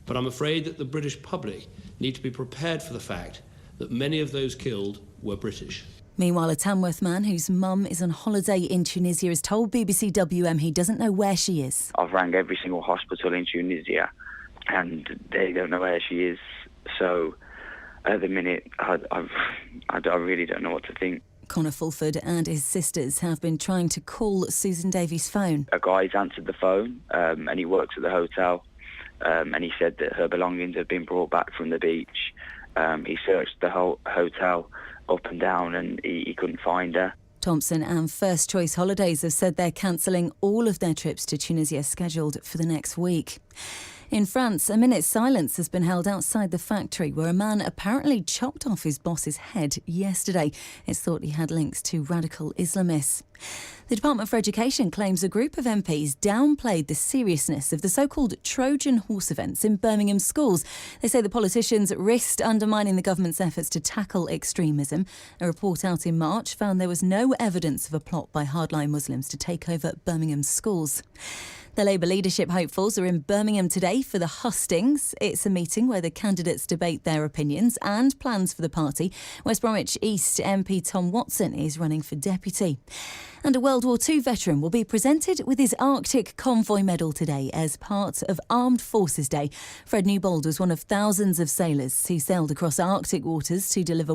but I'm afraid that the British public need to be prepared for the fact that many of those killed were British. Meanwhile, a Tamworth man whose mum is on holiday in Tunisia has told BBC WM he doesn't know where she is. I've rang every single hospital in Tunisia and they don't know where she is. So at the minute, I really don't know what to think. Connor Fulford and his sisters have been trying to call Susan Davies' phone. A guy's answered the phone and he works at the hotel and he said that her belongings have been brought back from the beach. He searched the whole hotel up and down and he couldn't find her. Thompson and First Choice Holidays have said they're cancelling all of their trips to Tunisia scheduled for the next week. In France, a minute's silence has been held outside the factory where a man apparently chopped off his boss's head yesterday. It's thought he had links to radical Islamists. The Department for Education claims a group of MPs downplayed the seriousness of the so-called Trojan horse events in Birmingham schools. They say the politicians risked undermining the government's efforts to tackle extremism. A report out in March found there was no evidence of a plot by hardline Muslims to take over Birmingham schools. The Labour leadership hopefuls are in Birmingham today for the hustings. It's a meeting where the candidates debate their opinions and plans for the party. West Bromwich East MP Tom Watson is running for deputy. And a World War II veteran will be presented with his Arctic Convoy Medal today as part of Armed Forces Day. Fred Newbold was one of thousands of sailors who sailed across Arctic waters to deliver